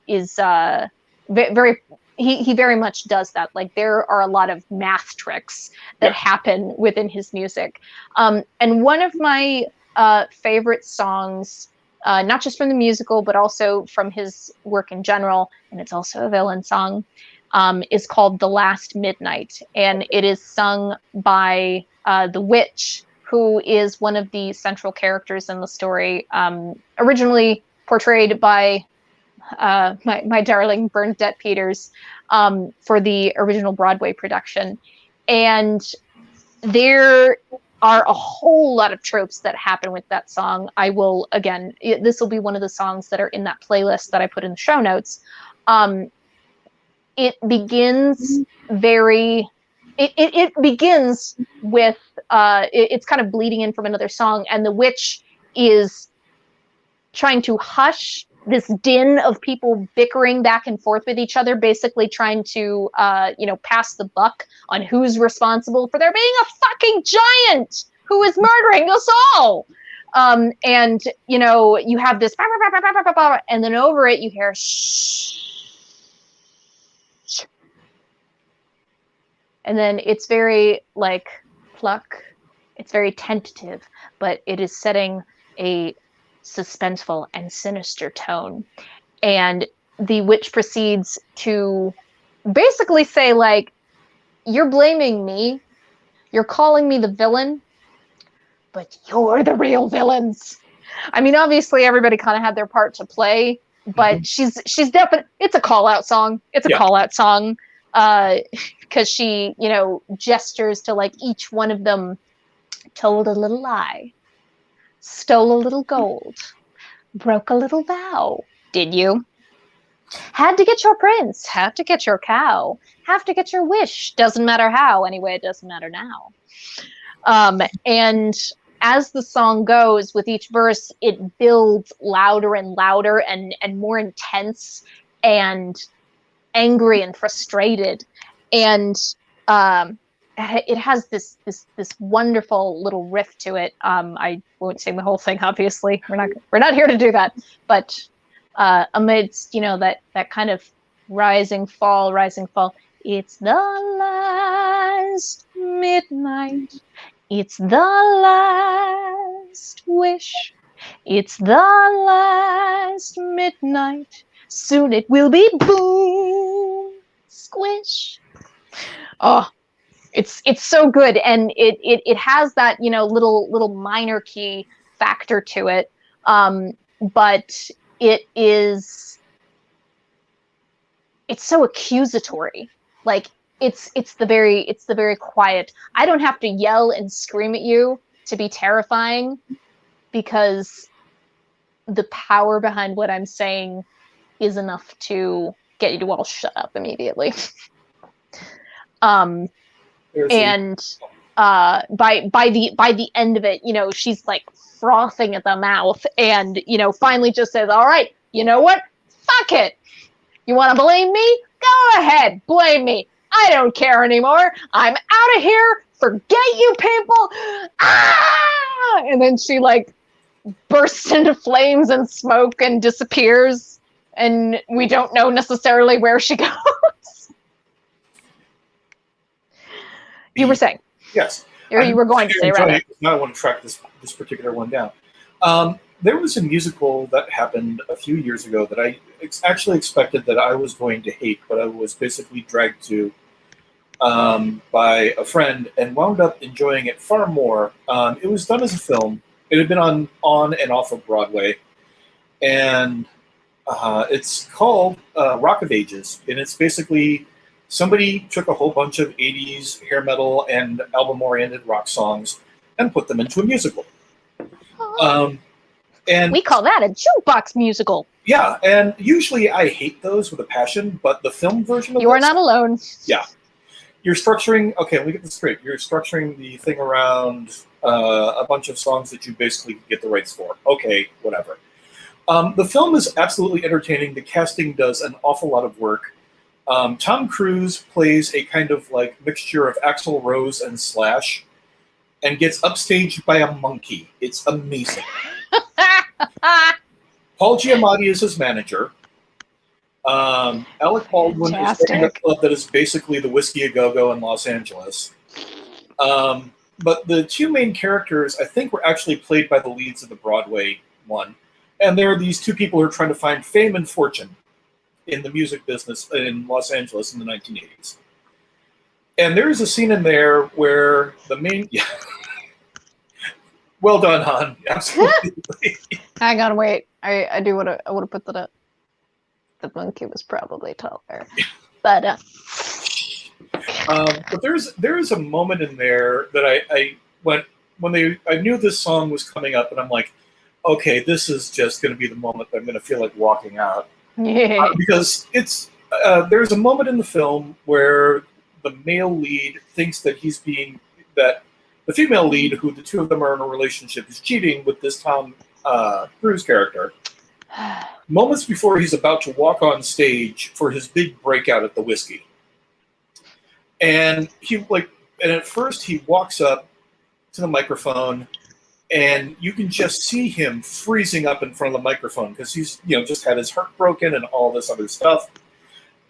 very he very much does that. Like, there are a lot of math tricks that happen within his music. And one of my favorite songs, not just from the musical, but also from his work in general, and it's also a villain song, is called The Last Midnight. And it is sung by the witch, who is one of the central characters in the story, originally portrayed by my darling Bernadette Peters, for the original Broadway production. And there are a whole lot of tropes that happen with that song. I will, again, this will be one of the songs that are in that playlist that I put in the show notes. It begins very, it begins with, it's kind of bleeding in from another song, and the witch is trying to hush this din of people bickering back and forth with each other, basically trying to, pass the buck on who's responsible for there being a fucking giant who is murdering us all. And, you have this, and then over it you hear shh. And then it's very like pluck. It's very tentative, but it is setting a suspenseful and sinister tone. And the witch proceeds to basically say, like, you're blaming me. You're calling me the villain, but you're the real villains. I mean, obviously everybody kind of had their part to play, but she's definitely, it's a call out song. It's a call out song. Because she, gestures to like each one of them, told a little lie, stole a little gold, broke a little vow. Did you? Had to get your prince, had to get your cow, have to get your wish. Doesn't matter how. Anyway, it doesn't matter now. And as the song goes, with each verse, it builds louder and louder and more intense and angry and frustrated, and it has this wonderful little riff to it. I won't sing the whole thing, obviously. We're not here to do that. But amidst that kind of rising fall. It's the last midnight. It's the last wish. It's the last midnight. Soon it will be boom, squish. Oh, it's so good, and it has that little minor key factor to it, but it's so accusatory. Like it's the very quiet. I don't have to yell and scream at you to be terrifying, because the power behind what I'm saying is enough to get you to all shut up immediately. And by the end of it, she's like frothing at the mouth, and finally just says, all right, you know what, fuck it, you want to blame me, go ahead, blame me, I don't care anymore, I'm out of here, forget you people, and then she like bursts into flames and smoke and disappears. And we don't know necessarily where she goes. You were saying? Yes. Or you were going to say, rather. Now I want to track this particular one down. There was a musical that happened a few years ago that I actually expected that I was going to hate, but I was basically dragged to by a friend and wound up enjoying it far more. It was done as a film. It had been on and off of Broadway. And it's called Rock of Ages, and it's basically somebody took a whole bunch of 80s hair metal and album-oriented rock songs and put them into a musical. And we call that a jukebox musical. Yeah, and usually I hate those with a passion, but the film version of You are not alone. Yeah. You're structuring, okay, let me get this straight. You're structuring the thing around a bunch of songs that you basically get the rights for. Okay, whatever. The film is absolutely entertaining. The casting does an awful lot of work. Tom Cruise plays a kind of like mixture of Axl Rose and Slash, and gets upstaged by a monkey. It's amazing. Paul Giamatti is his manager. Alec Baldwin is running a club that is basically the Whiskey A Go-Go in Los Angeles. But the two main characters, I think, were actually played by the leads of the Broadway one. And there are these two people who are trying to find fame and fortune in the music business in Los Angeles in the 1980s. And there is a scene in there where the main... Yeah. Well done, Han. Absolutely. Hang on, wait. I do want to. I want to put that up. The monkey was probably taller, but there is a moment in there that I went, I knew this song was coming up, and I'm like, okay, this is just going to be the moment that I'm going to feel like walking out. Yeah. Because it's there's a moment in the film where the male lead thinks that that the female lead, who the two of them are in a relationship, is cheating with this Tom Cruise character. Moments before he's about to walk on stage for his big breakout at the whiskey. And at first he walks up to the microphone, and you can just see him freezing up in front of the microphone because he's just had his heart broken and all this other stuff.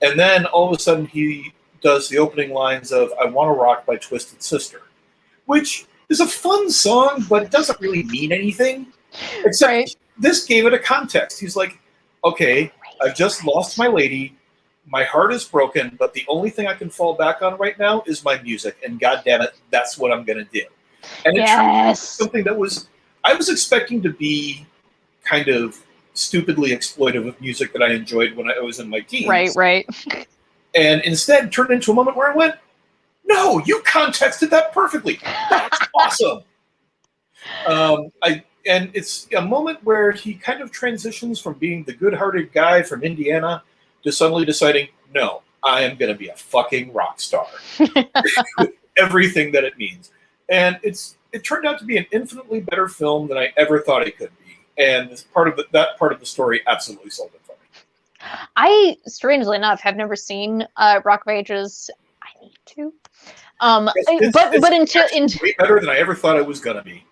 And then all of a sudden he does the opening lines of "I Want to Rock" by Twisted Sister, which is a fun song, but it doesn't really mean anything. Except this gave it a context. He's like, okay, I've just lost my lady. My heart is broken, but the only thing I can fall back on right now is my music. And God damn it, that's what I'm going to do. And it turned out something that I was expecting to be kind of stupidly exploitive of music that I enjoyed when I was in my teens. Right. And instead turned into a moment where I went, no, you contexted that perfectly. That's awesome. And it's a moment where he kind of transitions from being the good-hearted guy from Indiana to suddenly deciding, no, I am going to be a fucking rock star. With everything that it means. And it turned out to be an infinitely better film than I ever thought it could be. And that part of the story absolutely sold it for me. I, strangely enough, have never seen Rock of Ages. I need to. But until way better than I ever thought it was going to be.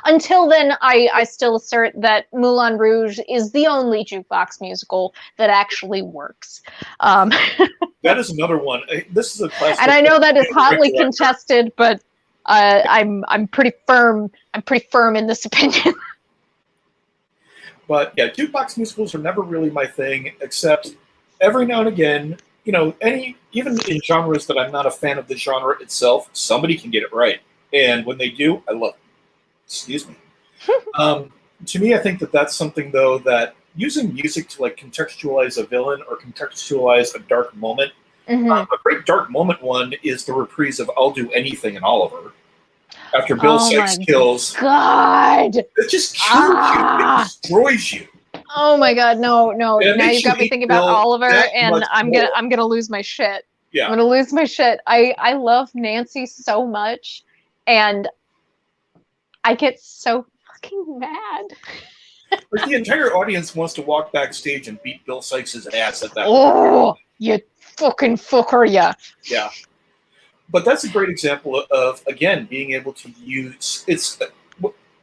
Until then, I still assert that Moulin Rouge is the only jukebox musical that actually works. That is another one. This is a classic. And I know that is hotly contested, but I'm pretty firm. I'm pretty firm in this opinion. But yeah, jukebox musicals are never really my thing, except every now and again, even in genres that I'm not a fan of the genre itself, somebody can get it right. And when they do, I love it. Excuse me. To me, I think that's something, though, that using music to contextualize a villain or contextualize a dark moment. Mm-hmm. A great dark moment one is the reprise of "I'll Do Anything" in Oliver. After Bill Sikes kills. God! It just kills you. It destroys you. Oh my God! No! Now you've got me thinking about Oliver, and I'm gonna lose my shit. Yeah. I'm gonna lose my shit. I love Nancy so much, and I get so fucking mad. But the entire audience wants to walk backstage and beat Bill Sikes' ass at that point. Oh, you fucking fucker, yeah. Yeah. But that's a great example of, again, being able to use...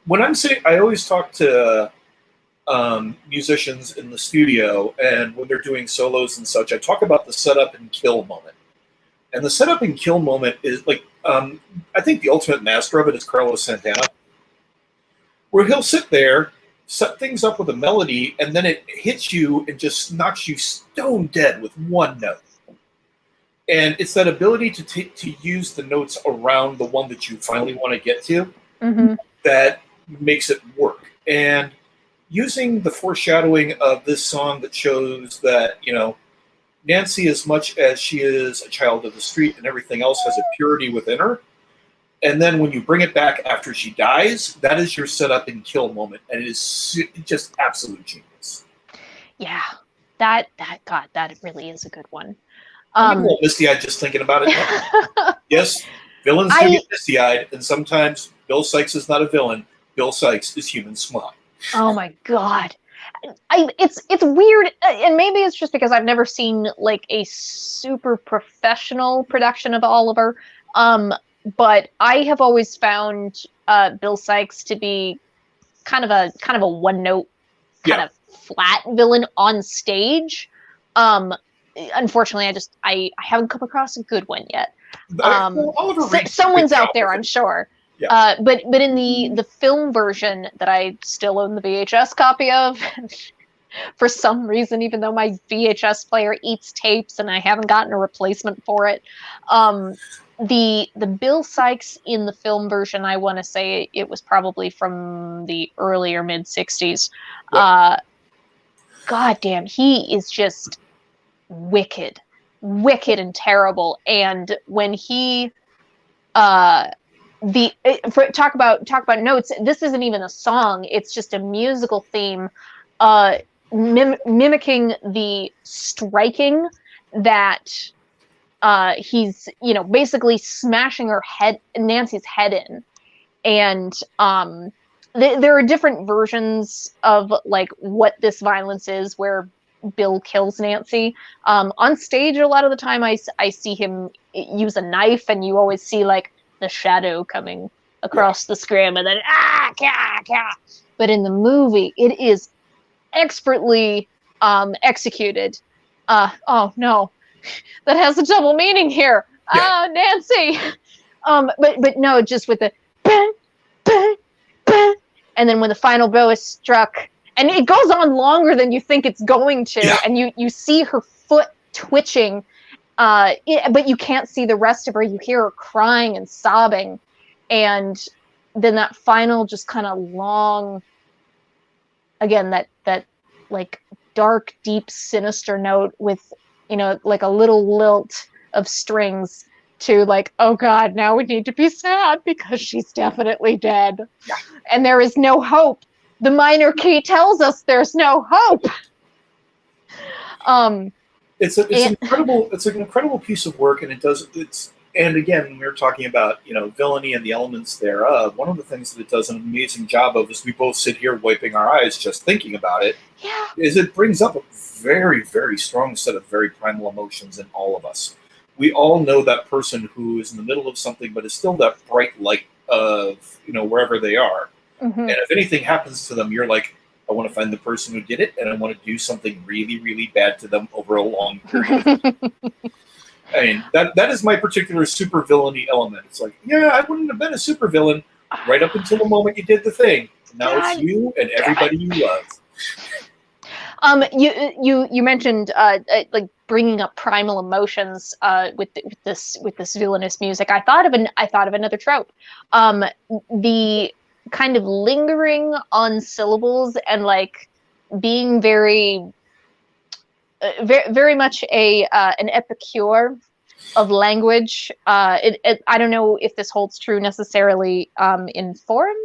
When I'm sitting... I always talk to musicians in the studio, and when they're doing solos and such, I talk about the setup and kill moment. And the setup and kill moment is, I think the ultimate master of it is Carlos Santana, where he'll sit there, set things up with a melody, and then it hits you and just knocks you stone dead with one note. And it's that ability to use the notes around the one that you finally want to get to that makes it work. And using the foreshadowing of this song that shows that, Nancy, as much as she is a child of the street and everything else, has a purity within her. And then when you bring it back after she dies, that is your setup and kill moment. And it is just absolute genius. Yeah, that really is a good one. I'm a little misty-eyed just thinking about it. Yes, villains do get misty-eyed, and sometimes Bill Sikes is not a villain. Bill Sikes is human smut. Oh my God. It's weird, and maybe it's just because I've never seen a super professional production of Oliver. But I have always found Bill Sikes to be kind of a one-note, kind of flat villain on stage. Unfortunately, I haven't come across a good one yet. Someone's out there, I'm sure. Yeah. But in the film version that I still own the VHS copy of, for some reason, even though my VHS player eats tapes and I haven't gotten a replacement for it, the Bill Sikes in the film version, I want to say it was probably from the earlier mid 60s. Yep. God damn, he is just wicked and terrible. And when he talk about notes. This isn't even a song. It's just a musical theme, mimicking the striking that he's, basically smashing Nancy's head in. And there are different versions of like what this violence is, where Bill kills Nancy. On stage, a lot of the time I see him use a knife, and you always see like the shadow coming across the screen, and then but in the movie it is expertly executed. Oh no, that has a double meaning here. Nancy. But no, just with the and then when the final blow is struck, and it goes on longer than you think it's going to, and you see her foot twitching, but you can't see the rest of her. You hear her crying and sobbing, and then that final just kind of long, again, that like dark, deep, sinister note with, like a little lilt of strings to like, oh God, now we need to be sad because she's definitely dead. Yeah. And there is no hope. The minor key tells us there's no hope. It's an incredible piece of work, and and again, we were talking about, villainy and the elements thereof. One of the things that it does an amazing job of, is we both sit here wiping our eyes just thinking about it, is it brings up a very, very strong set of very primal emotions in all of us. We all know that person who is in the middle of something, but is still that bright light of, wherever they are. Mm-hmm. And if anything happens to them, you're like, I want to find the person who did it, and I want to do something really, really bad to them over a long period of time. I mean, that is my particular supervillainy element. It's like, I wouldn't have been a supervillain right up until the moment you did the thing. Now it's you and everybody you love. You mentioned like bringing up primal emotions with this villainous music. I thought of another trope. The kind of lingering on syllables and like being very much an epicure of language. I don't know if this holds true necessarily in foreign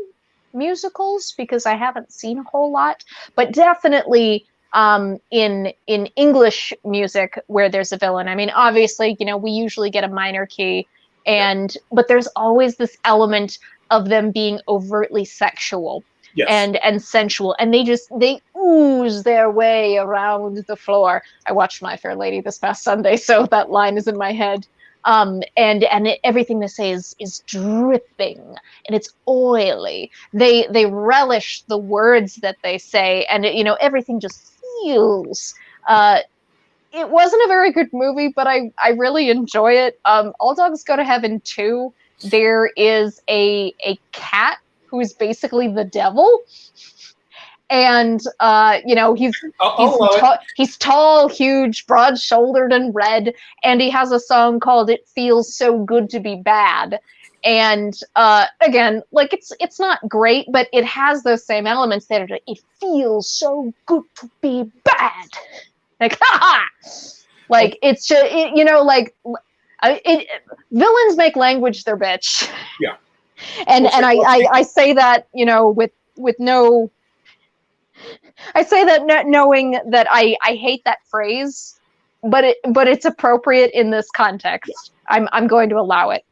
musicals, because I haven't seen a whole lot, but definitely in English music where there's a villain. I mean, obviously, we usually get a minor key, but there's always this element of them being overtly sexual. Yes. And sensual, and they ooze their way around the floor. I watched My Fair Lady this past Sunday, so that line is in my head. Everything they say is dripping, and it's oily. They relish the words that they say, and everything just feels. It wasn't a very good movie, but I really enjoy it. All Dogs Go to Heaven 2. There is a cat who is basically the devil, and he's tall, huge, broad-shouldered, and red, and he has a song called "It Feels So Good to Be Bad." And again, like it's not great, but it has those same elements that are, it feels so good to be bad. Like, like it's just villains make language their bitch. Yeah. And I say that, with no, I say that knowing that I hate that phrase, but it's appropriate in this context. Yeah. I'm going to allow it.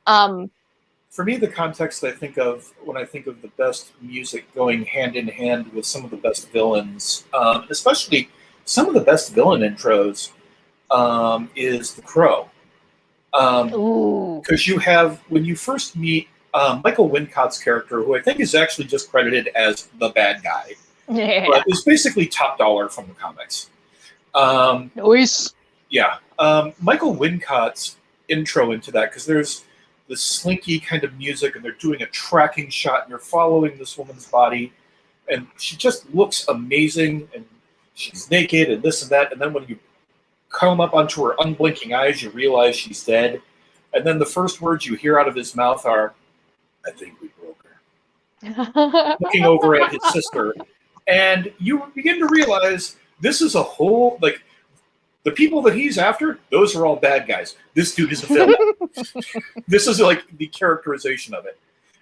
For me, the context I think of when I think of the best music going hand in hand with some of the best villains, especially some of the best villain intros, is The Crow. Because you have, when you first meet Michael Wincott's character, who I think is actually just credited as the bad guy, but is basically top dollar from the comics. Nice. Yeah. Michael Wincott's intro into that, because there's this slinky kind of music, and they're doing a tracking shot, and you're following this woman's body, and she just looks amazing, and she's naked, and this and that, and then when you come up onto her unblinking eyes, you realize she's dead, and then the first words you hear out of his mouth are, "I think we broke her." Looking over at his sister, and you begin to realize this is a whole, like, The people that he's after, those are all bad guys. This dude is a villain. This is like the characterization of it.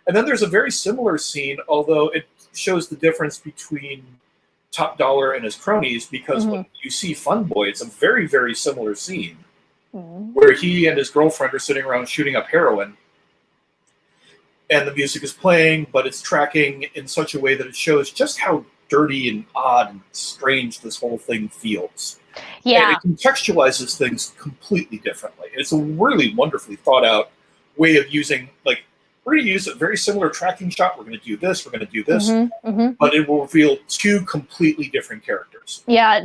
And then there's a very similar scene, although it shows the difference between Top Dollar and his cronies, because when you see Fun Boy, it's a very, very similar scene where he and his girlfriend are sitting around shooting up heroin, and the music is playing, but it's tracking in such a way that it shows just how dirty and odd and strange this whole thing feels. Yeah. And it contextualizes things completely differently. It's a really wonderfully thought out way of using, like, we're going to use a very similar tracking shot. We're going to do this. We're going to do this. But it will reveal two completely different characters. Yeah,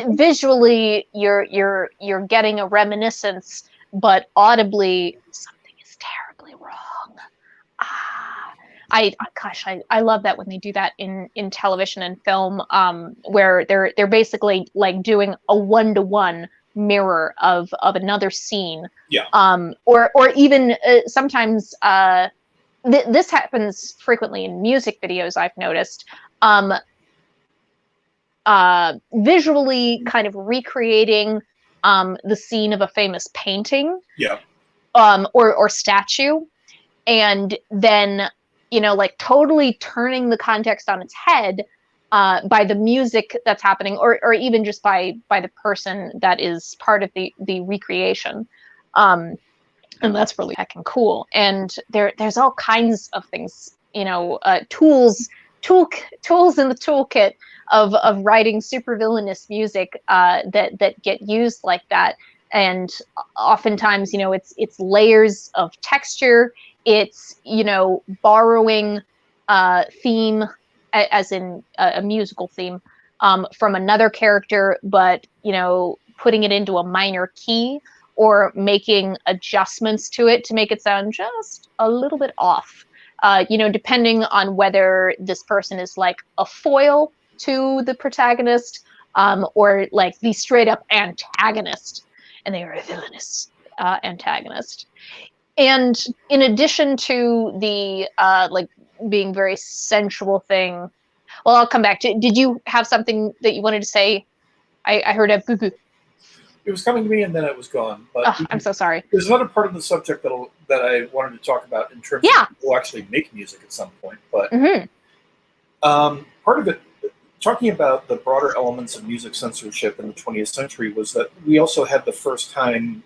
visually, you're getting a reminiscence, but audibly, something is terribly wrong. I love that when they do that in television and film, where they're basically like doing a 1-to-1 mirror of another scene. Yeah. Or even sometimes. This happens frequently in music videos, I've noticed. Visually kind of recreating the scene of a famous painting, or statue, and then, you know, like totally turning the context on its head by the music that's happening, or even just by the person that is part of the recreation. And that's really heckin' cool. And there's all kinds of things, you know, tools in the toolkit of writing supervillainous music that get used like that. And oftentimes, you know, it's layers of texture. It's, you know, borrowing theme, as in a musical theme, from another character, but, you know, putting it into a minor key, or making adjustments to it to make it sound just a little bit off. You know, depending on whether this person is like a foil to the protagonist, or like the straight up antagonist, and they are a villainous antagonist. And in addition to the like being very sensual thing, well, I'll come back to. Did you have something that you wanted to say? I heard a boo boo. It was coming to me and then it was gone. But I'm so sorry. There's another part of the subject that I wanted to talk about in terms of people actually make music at some point. But part of it, talking about the broader elements of music censorship in the 20th century, was that we also had the first time,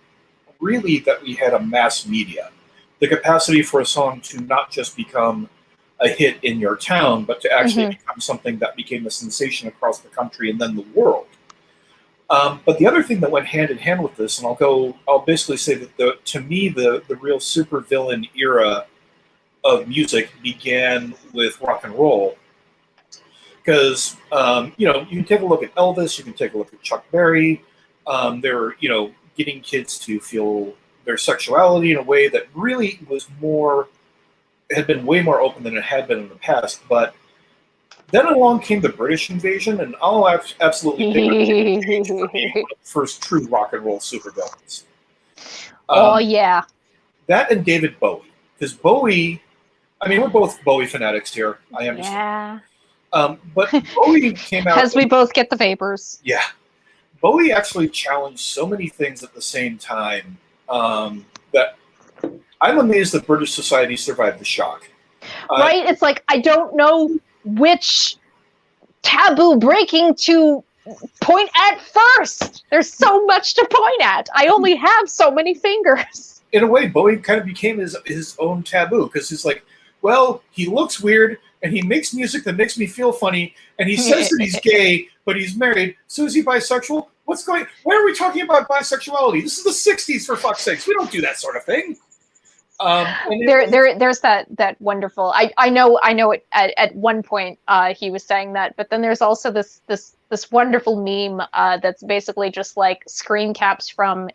really, that we had a mass media. The capacity for a song to not just become a hit in your town, but to actually become something that became a sensation across the country and then the world. But the other thing that went hand in hand with this, and I'll basically say that to me the real supervillain era of music began with rock and roll. Because you know, you can take a look at Elvis, you can take a look at Chuck Berry. They're, you know, getting kids to feel their sexuality in a way that really had been way more open than it had been in the past. But then along came the British invasion, and I'll absolutely pick for being one of the first true rock and roll supervillains. Oh, yeah. That and David Bowie. Because Bowie, I mean, we're both Bowie fanatics here, I understand. Yeah. But Bowie came out... Because we both get the vapors. Yeah. Bowie actually challenged so many things at the same time that I'm amazed that British society survived the shock. Right? It's like, I don't know which taboo breaking to point at first. There's so much to point at. I only have so many fingers. In a way, Bowie kind of became his own taboo, because he's like, well, he looks weird, and he makes music that makes me feel funny, and he says that he's gay, but he's married, so is he bisexual? Why are we talking about bisexuality? This is the 60s, for fuck's sakes. We don't do that sort of thing. There's that wonderful. I know it at one point he was saying that, but then there's also this wonderful meme that's basically just like screen caps from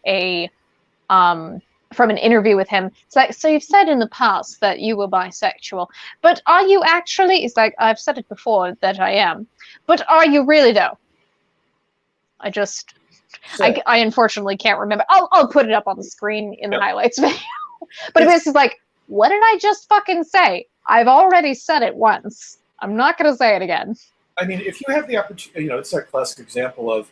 an interview with him. It's like, so you've said in the past that you were bisexual, but are you actually? It's like, I've said it before that I am, but are you really though? I unfortunately can't remember. I'll put it up on the screen in the highlights video. But this is like, what did I just fucking say? I've already said it once. I'm not going to say it again. I mean, if you have the opportunity, you know, it's that classic example of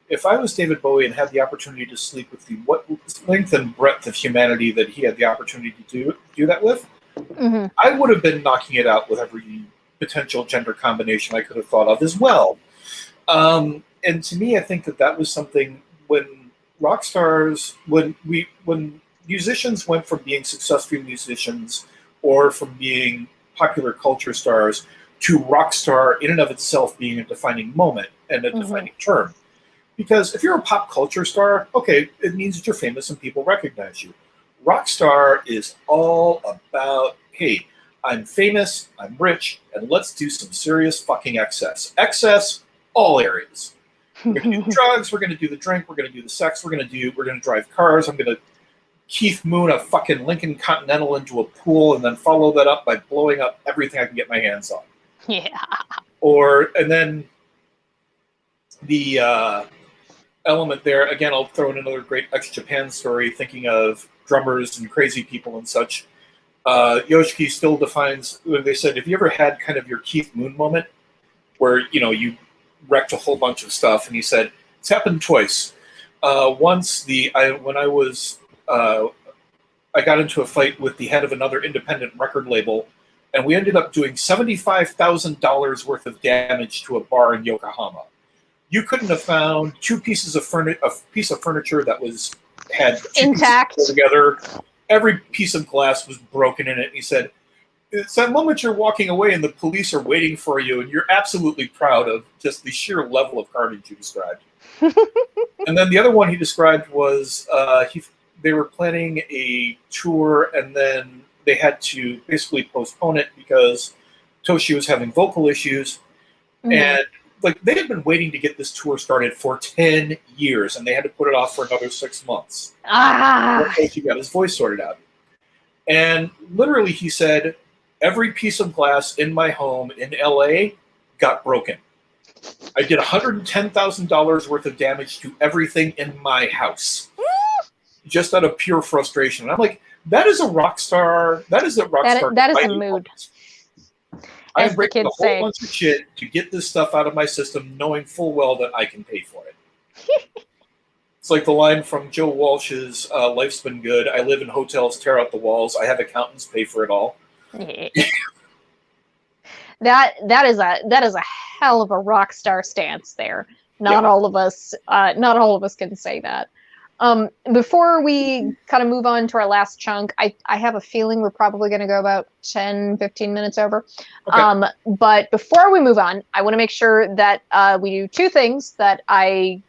if I was David Bowie and had the opportunity to sleep with the what length and breadth of humanity that he had the opportunity to do that with, I would have been knocking it out with every potential gender combination I could have thought of as well. And to me, I think that was something when rock stars, when musicians went from being successful musicians or from being popular culture stars to rock star in and of itself being a defining moment and a defining term. Because if you're a pop culture star, okay, it means that you're famous and people recognize you. Rock star is all about, hey, I'm famous, I'm rich, and let's do some serious fucking excess. Excess, all areas. We're going to do the drugs, we're going to do the drink, we're going to do the sex, we're going to drive cars, I'm going to Keith Moon a fucking Lincoln Continental into a pool and then follow that up by blowing up everything I can get my hands on. Yeah. And then the element there, again, I'll throw in another great ex-Japan story, thinking of drummers and crazy people and such. Yoshiki still defines, they said, have you ever had kind of your Keith Moon moment where, you wrecked a whole bunch of stuff? And he said, it's happened twice. Once when I got into a fight with the head of another independent record label, and we ended up doing $75,000 worth of damage to a bar in Yokohama. You couldn't have found a piece of furniture that had intact together. Every piece of glass was broken in it. He said, it's that moment you're walking away and the police are waiting for you, and you're absolutely proud of just the sheer level of carnage you described. And then the other one he described was they were planning a tour, and then they had to basically postpone it because Toshi was having vocal issues. And they had been waiting to get this tour started for 10 years, and they had to put it off for another 6 months. Toshi got his voice sorted out. And literally he said, every piece of glass in my home in LA got broken. I did $110,000 worth of damage to everything in my house. Just out of pure frustration. And I'm like, that is a rock star. That is a rock star. That is a mood. I'm breaking a whole bunch of shit to get this stuff out of my system, knowing full well that I can pay for it. It's like the line from Joe Walsh's Life's Been Good. I live in hotels, tear out the walls. I have accountants pay for it all. That is a hell of a rock star stance there. Not all of us can say that. Before we kind of move on to our last chunk, I have a feeling we're probably going to go about 10, 15 minutes over. Okay. But before we move on, I want to make sure that we do two things that I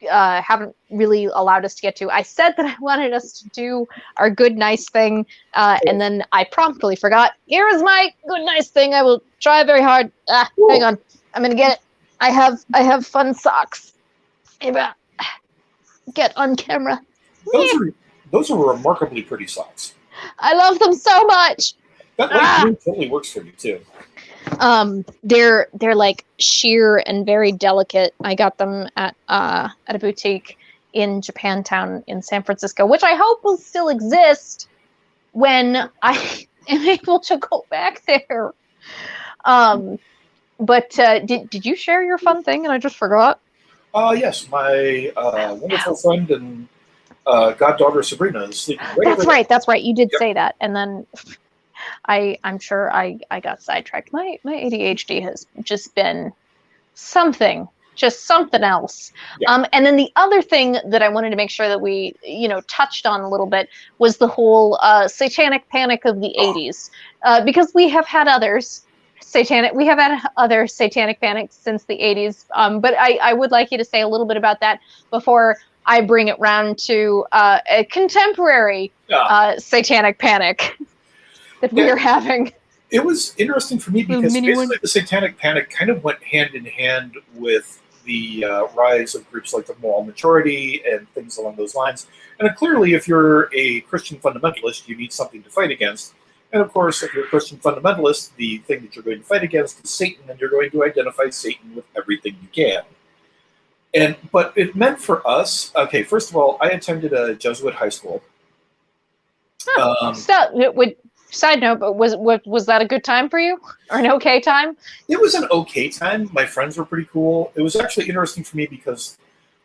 haven't really allowed us to get to. I said that I wanted us to do our good, nice thing, and then I promptly forgot. Here is my good, nice thing. I will try very hard. Hang on. I'm going to get it. I have fun socks. Get on camera. Those are remarkably pretty socks. I love them so much. That light blue totally works for you too. They're like sheer and very delicate. I got them at a boutique in Japantown in San Francisco, which I hope will still exist when I am able to go back there. But did you share your fun thing and I just forgot? Yes, my wonderful friend and goddaughter Sabrina is sleeping. That's right. You did say that, and then I'm sure I got sidetracked. My ADHD has just been something else. Yeah. And then the other thing that I wanted to make sure that we touched on a little bit was the whole satanic panic of the 80s, because we have had others. We have had other satanic panics since the 80s, but I would like you to say a little bit about that before I bring it round to a contemporary satanic panic that we are having. It was interesting for me because basically the satanic panic kind of went hand in hand with the rise of groups like the Moral Majority and things along those lines. And clearly, if you're a Christian fundamentalist, you need something to fight against. And of course, if you're a Christian fundamentalist, the thing that you're going to fight against is Satan, and you're going to identify Satan with everything you can. But it meant for us, okay, first of all, I attended a Jesuit high school. Side note, but was that a good time for you? Or an okay time? It was an okay time. My friends were pretty cool. It was actually interesting for me because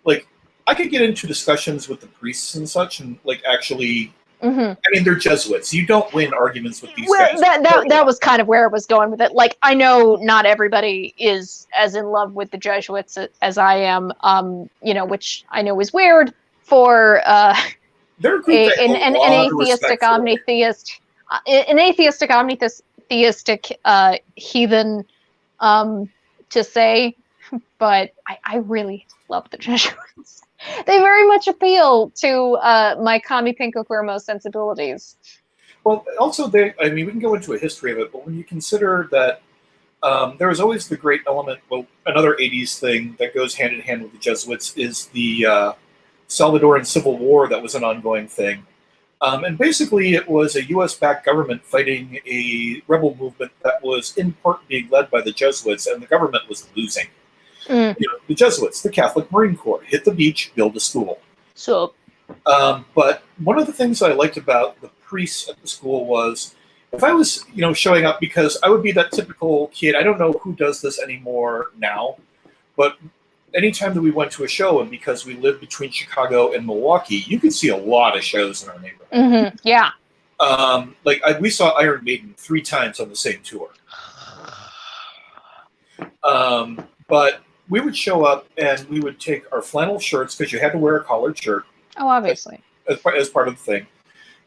like, I could get into discussions with the priests and such, and like actually, I mean, they're Jesuits. You don't win arguments with these guys. That was kind of where it was going with it. Like, I know not everybody is as in love with the Jesuits as I am, you know, which I know is weird for They're a group that an atheistic omnitheist, an atheistic omnitheistic heathen to say, but I really love the Jesuits. They very much appeal to my commie pinko queermo sensibilities. Well, also, I mean, we can go into a history of it, but when you consider that there was always the great element, well, another 80s thing that goes hand in hand with the Jesuits is the Salvadoran Civil War that was an ongoing thing. And basically, it was a U.S.-backed government fighting a rebel movement that was in part being led by the Jesuits, and the government was losing. You know, the Jesuits, the Catholic Marine Corps, hit the beach, build a school. So, but one of the things I liked about the priests at the school was, if I was, you know, showing up, because I would be that typical kid. I don't know who does this anymore now, but anytime that we went to a show, and because we lived between Chicago and Milwaukee, you could see a lot of shows in our neighborhood. Yeah. Like we saw Iron Maiden 3 times on the same tour. But we would show up and we would take our flannel shirts, because you had to wear a collared shirt. Oh, obviously. As part of the thing.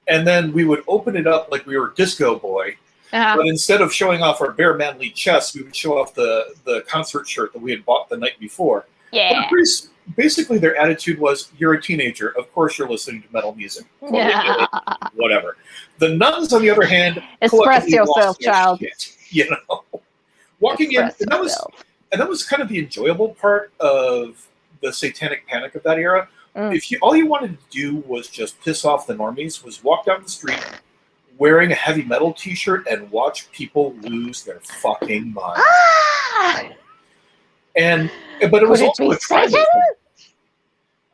And then we would open it up like we were Disco Boy. But instead of showing off our bare manly chests, we would show off the concert shirt that we had bought the night before. Yeah. The priests, basically their attitude was, you're a teenager, of course you're listening to metal music. Whatever. The nuns, on the other hand, express yourself, child. Shit, you know, walking in, and that was kind of the enjoyable part of the satanic panic of that era. If all you wanted to do was just piss off the normies, was walk down the street wearing a heavy metal T-shirt and watch people lose their fucking minds. But it was also a tribal thing.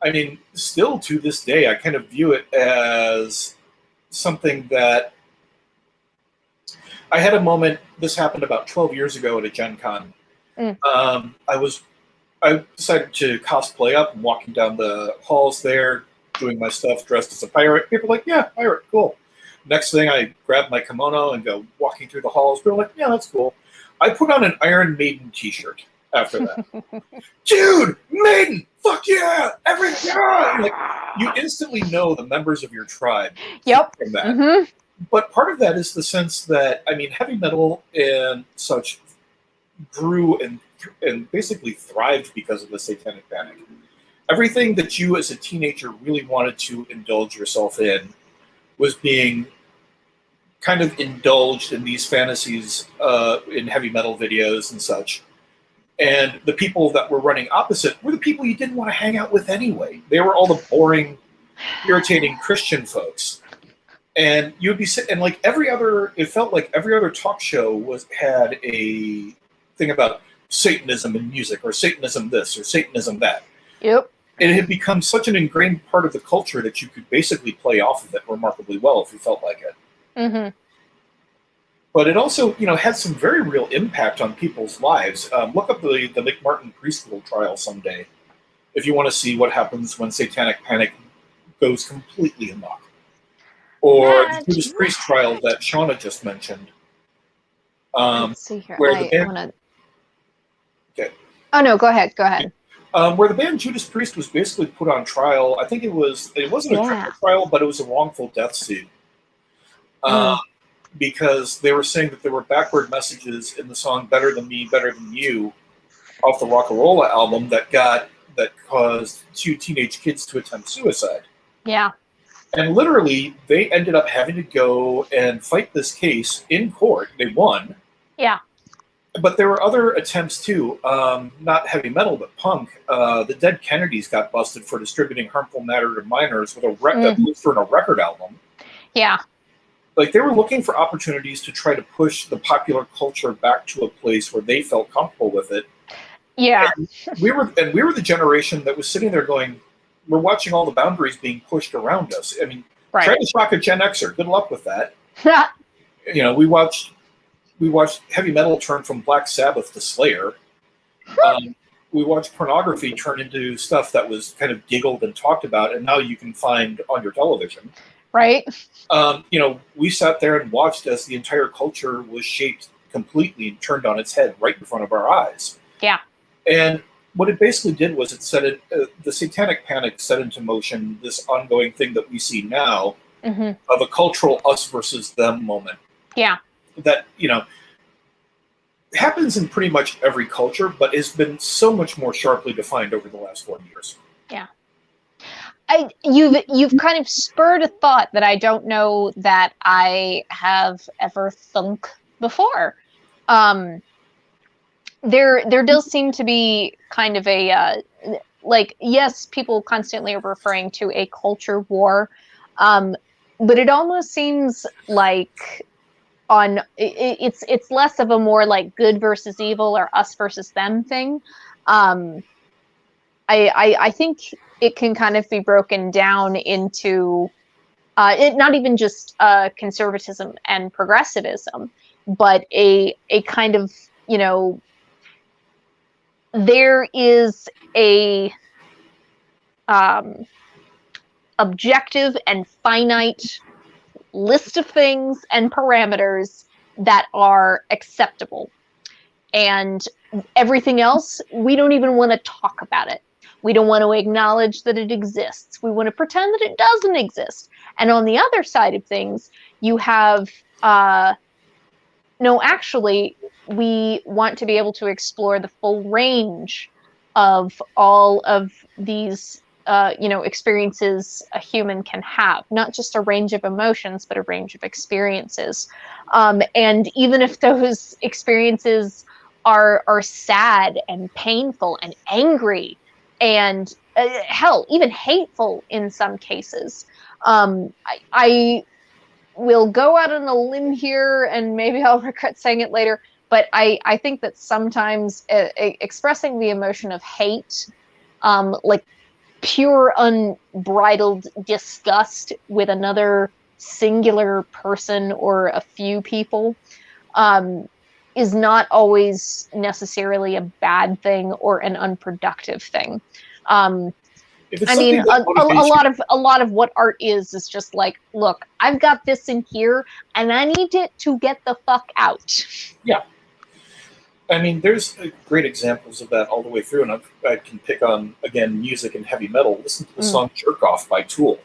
I mean, still to this day, I kind of view it as something that I had a moment. This happened about 12 years ago at a Gen Con. I decided to cosplay up and walking down the halls there, doing my stuff, dressed as a pirate. People were like, yeah, pirate, cool. Next thing, I grabbed my kimono and go walking through the halls. People were like, yeah, that's cool. I put on an Iron Maiden T-shirt after that. Dude, Maiden, fuck yeah, every guy. Like, you instantly know the members of your tribe. Yep. From that. But part of that is the sense that, I mean, heavy metal and such grew and basically thrived because of the satanic panic. Everything that you as a teenager really wanted to indulge yourself in was being kind of indulged in these fantasies in heavy metal videos and such. And the people that were running opposite were the people you didn't want to hang out with anyway. They were all the boring, irritating Christian folks. And you'd be sitting, and like every other, it felt like every other talk show had a thing about Satanism in music, or Satanism this, or Satanism that. Yep. And it had become such an ingrained part of the culture that you could basically play off of it remarkably well if you felt like it. But it also, you know, had some very real impact on people's lives. Look up the McMartin preschool trial someday if you want to see what happens when satanic panic goes completely amok. Or the Judas Priest trial that Shauna just mentioned. Let's see here. Where Okay. Oh no, go ahead. Go ahead. Where the band Judas Priest was basically put on trial. I think it wasn't a criminal trial, but it was a wrongful death suit. Because they were saying that there were backward messages in the song "Better Than Me, Better Than You" off the Rock-a-Rolla album that caused 2 teenage kids to attempt suicide. Yeah. And literally, they ended up having to go and fight this case in court. They won. Yeah. But there were other attempts too, not heavy metal, but punk. The Dead Kennedys got busted for distributing harmful matter to minors with that was for a record album. Yeah. Like, they were looking for opportunities to try to push the popular culture back to a place where they felt comfortable with it. Yeah. And we were the generation that was sitting there going, we're watching all the boundaries being pushed around us. I mean, try to shock a Gen Xer. Good luck with that. You know, we watched heavy metal turn from Black Sabbath to Slayer. we watched pornography turn into stuff that was kind of giggled and talked about, and now you can find on your television. Right. You know, we sat there and watched as the entire culture was shaped completely and turned on its head right in front of our eyes. Yeah. And what it basically did was it set it, the satanic panic set into motion this ongoing thing that we see now of a cultural us versus them moment. Yeah. That, you know, happens in pretty much every culture, but has been so much more sharply defined over the last 40 years. Yeah. You've kind of spurred a thought that I don't know that I have ever thunk before. There does seem to be kind of a like, yes, people constantly are referring to a culture war, but it almost seems like it's less of a more like good versus evil or us versus them thing. I think it can kind of be broken down into not even just conservatism and progressivism, but a kind of, you know, there is a objective and finite list of things and parameters that are acceptable, and everything else, we don't even want to talk about it. We don't want to acknowledge that it exists. We want to pretend that it doesn't exist. And on the other side of things, you have no, actually, we want to be able to explore the full range of all of these you know, experiences a human can have, not just a range of emotions, but a range of experiences. And even if those experiences are sad and painful and angry and hell, even hateful in some cases, I will go out on a limb here, and maybe I'll regret saying it later, but I think that sometimes expressing the emotion of hate, like pure unbridled disgust with another singular person or a few people, is not always necessarily a bad thing or an unproductive thing. I mean, a lot of what art is just like, look, I've got this in here, and I need it to get the fuck out. Yeah. I mean, there's great examples of that all the way through, and I can pick on, again, music and heavy metal. Listen to the song Jerk Off by Tool,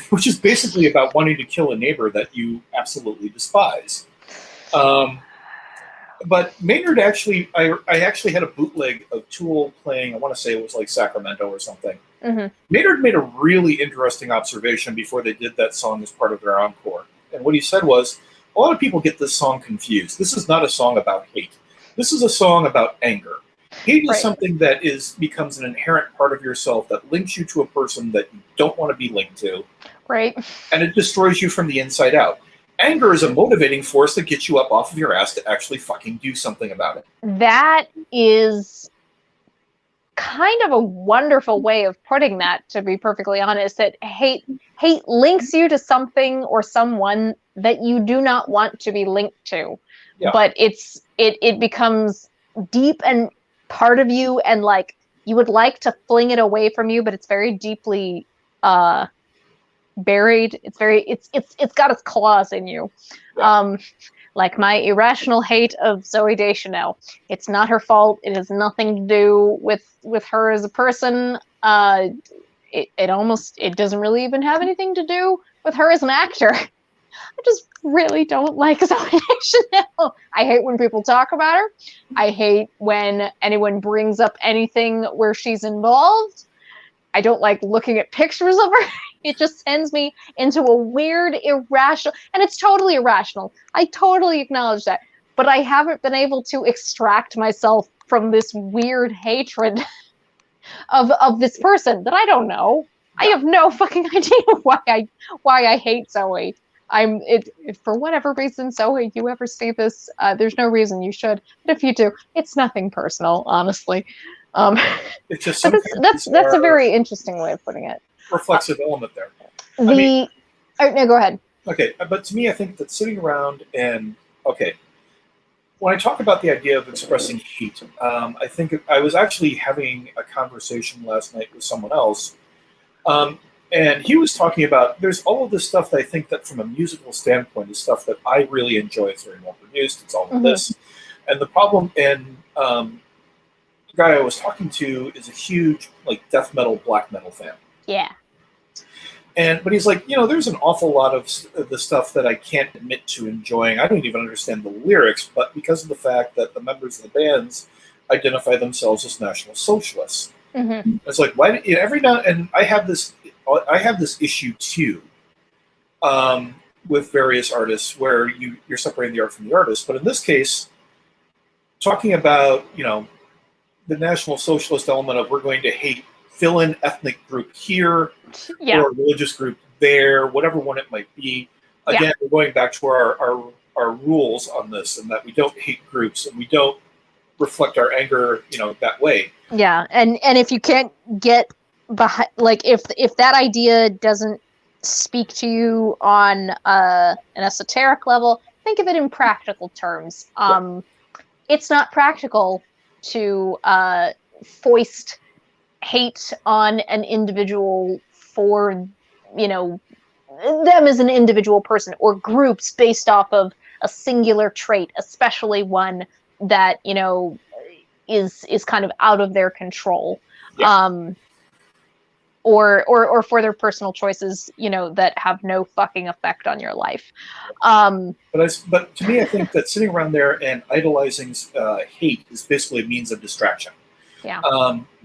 which is basically about wanting to kill a neighbor that you absolutely despise. But Maynard actually, I actually had a bootleg of Tool playing, I want to say it was like Sacramento or something. Maynard made a really interesting observation before they did that song as part of their encore. And what he said was, a lot of people get this song confused. This is not a song about hate. This is a song about anger. Hate is something that becomes an inherent part of yourself that links you to a person that you don't want to be linked to. Right. And it destroys you from the inside out. Anger is a motivating force that gets you up off of your ass to actually fucking do something about it. That is kind of a wonderful way of putting that, to be perfectly honest, that hate links you to something or someone that you do not want to be linked to. Yeah. But it becomes deep and part of you, and like you would like to fling it away from you, but it's very deeply buried. It's got its claws in you. Yeah. Like my irrational hate of Zooey Deschanel. It's not her fault. It has nothing to do with her as a person. It doesn't really even have anything to do with her as an actor. I just really don't like Zooey Deschanel. I hate when people talk about her. I hate when anyone brings up anything where she's involved. I don't like looking at pictures of her. It just sends me into a weird, irrational, and it's totally irrational. I totally acknowledge that. But I haven't been able to extract myself from this weird hatred of this person that I don't know. I have no fucking idea why I hate Zoe. If for whatever reason, Zoe, you ever see this, there's no reason you should. But if you do, it's nothing personal, honestly. It's just that's a very interesting way of putting it. Reflexive element there. No, go ahead. Okay, but to me, I think that sitting around and when I talk about the idea of expressing hate, I think I was actually having a conversation last night with someone else, and he was talking about there's all of this stuff that I think that from a musical standpoint is stuff that I really enjoy. It's very well produced. It's all of this, and the problem and the guy I was talking to is a huge like death metal, black metal fan. Yeah. But he's like, there's an awful lot of the stuff that I can't admit to enjoying. I don't even understand the lyrics, but because of the fact that the members of the bands identify themselves as National Socialists, it's like, why? Every now and I have this issue too, with various artists where you're separating the art from the artist. But in this case, talking about the National Socialist element of we're going to hate fill-in ethnic group here, or a religious group there, whatever one it might be. Again, we're going back to our rules on this, and that we don't hate groups and we don't reflect our anger, that way. Yeah, and if you can't get behind, like if that idea doesn't speak to you on an esoteric level, think of it in practical terms. It's not practical to foist hate on an individual for, them as an individual person, or groups based off of a singular trait, especially one that, is kind of out of their control. Or for their personal choices, that have no fucking effect on your life. But to me, I think that sitting around there and idolizing hate is basically a means of distraction. Yeah.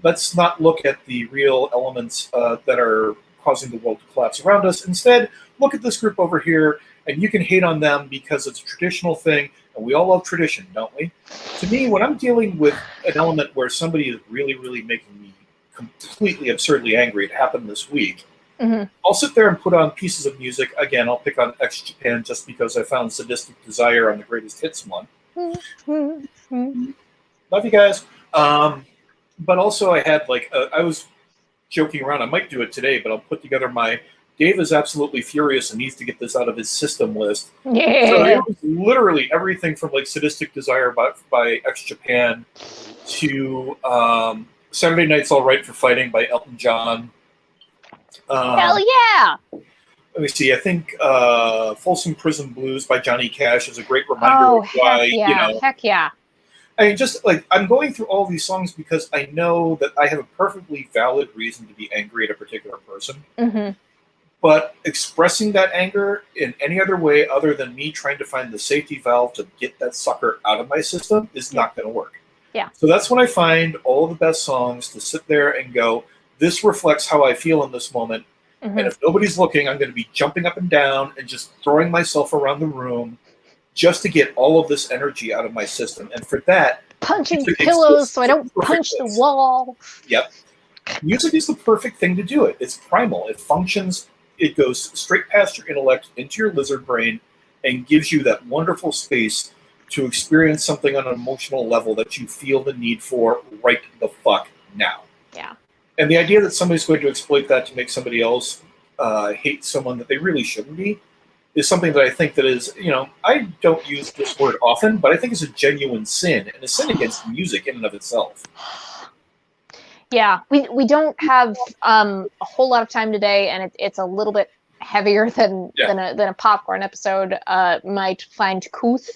Let's not look at the real elements that are causing the world to collapse around us. Instead, look at this group over here, and you can hate on them because it's a traditional thing, and we all love tradition, don't we? To me, when I'm dealing with an element where somebody is really, really making me completely absurdly angry, it happened this week, I'll sit there and put on pieces of music. Again, I'll pick on X Japan just because I found Sadistic Desire on the Greatest Hits one. Love you guys. But also I had I was joking around, I might do it today, but I'll put together my Dave is absolutely furious and needs to get this out of his system list. Yeah. So it was literally everything from Sadistic Desire by X Japan to Saturday Night's All Right for Fighting by Elton John. Hell yeah! Let me see, I think Folsom Prison Blues by Johnny Cash is a great reminder of why, Heck yeah. I mean, just I'm going through all these songs because I know that I have a perfectly valid reason to be angry at a particular person. But expressing that anger in any other way other than me trying to find the safety valve to get that sucker out of my system is not going to work. Yeah. So that's when I find all the best songs to sit there and go, this reflects how I feel in this moment. And if nobody's looking, I'm going to be jumping up and down and just throwing myself around the room just to get all of this energy out of my system. And for that, punching pillows so I don't punch the wall. Yep. Music is the perfect thing to do it. It's primal. It functions. It goes straight past your intellect into your lizard brain and gives you that wonderful space to experience something on an emotional level that you feel the need for right the fuck now. Yeah. And the idea that somebody's going to exploit that to make somebody else hate someone that they really shouldn't be is something that I think that is, I don't use this word often, but I think it's a genuine sin, and a sin against music in and of itself. Yeah, we don't have a whole lot of time today, and it's a little bit heavier than a popcorn episode might find couth.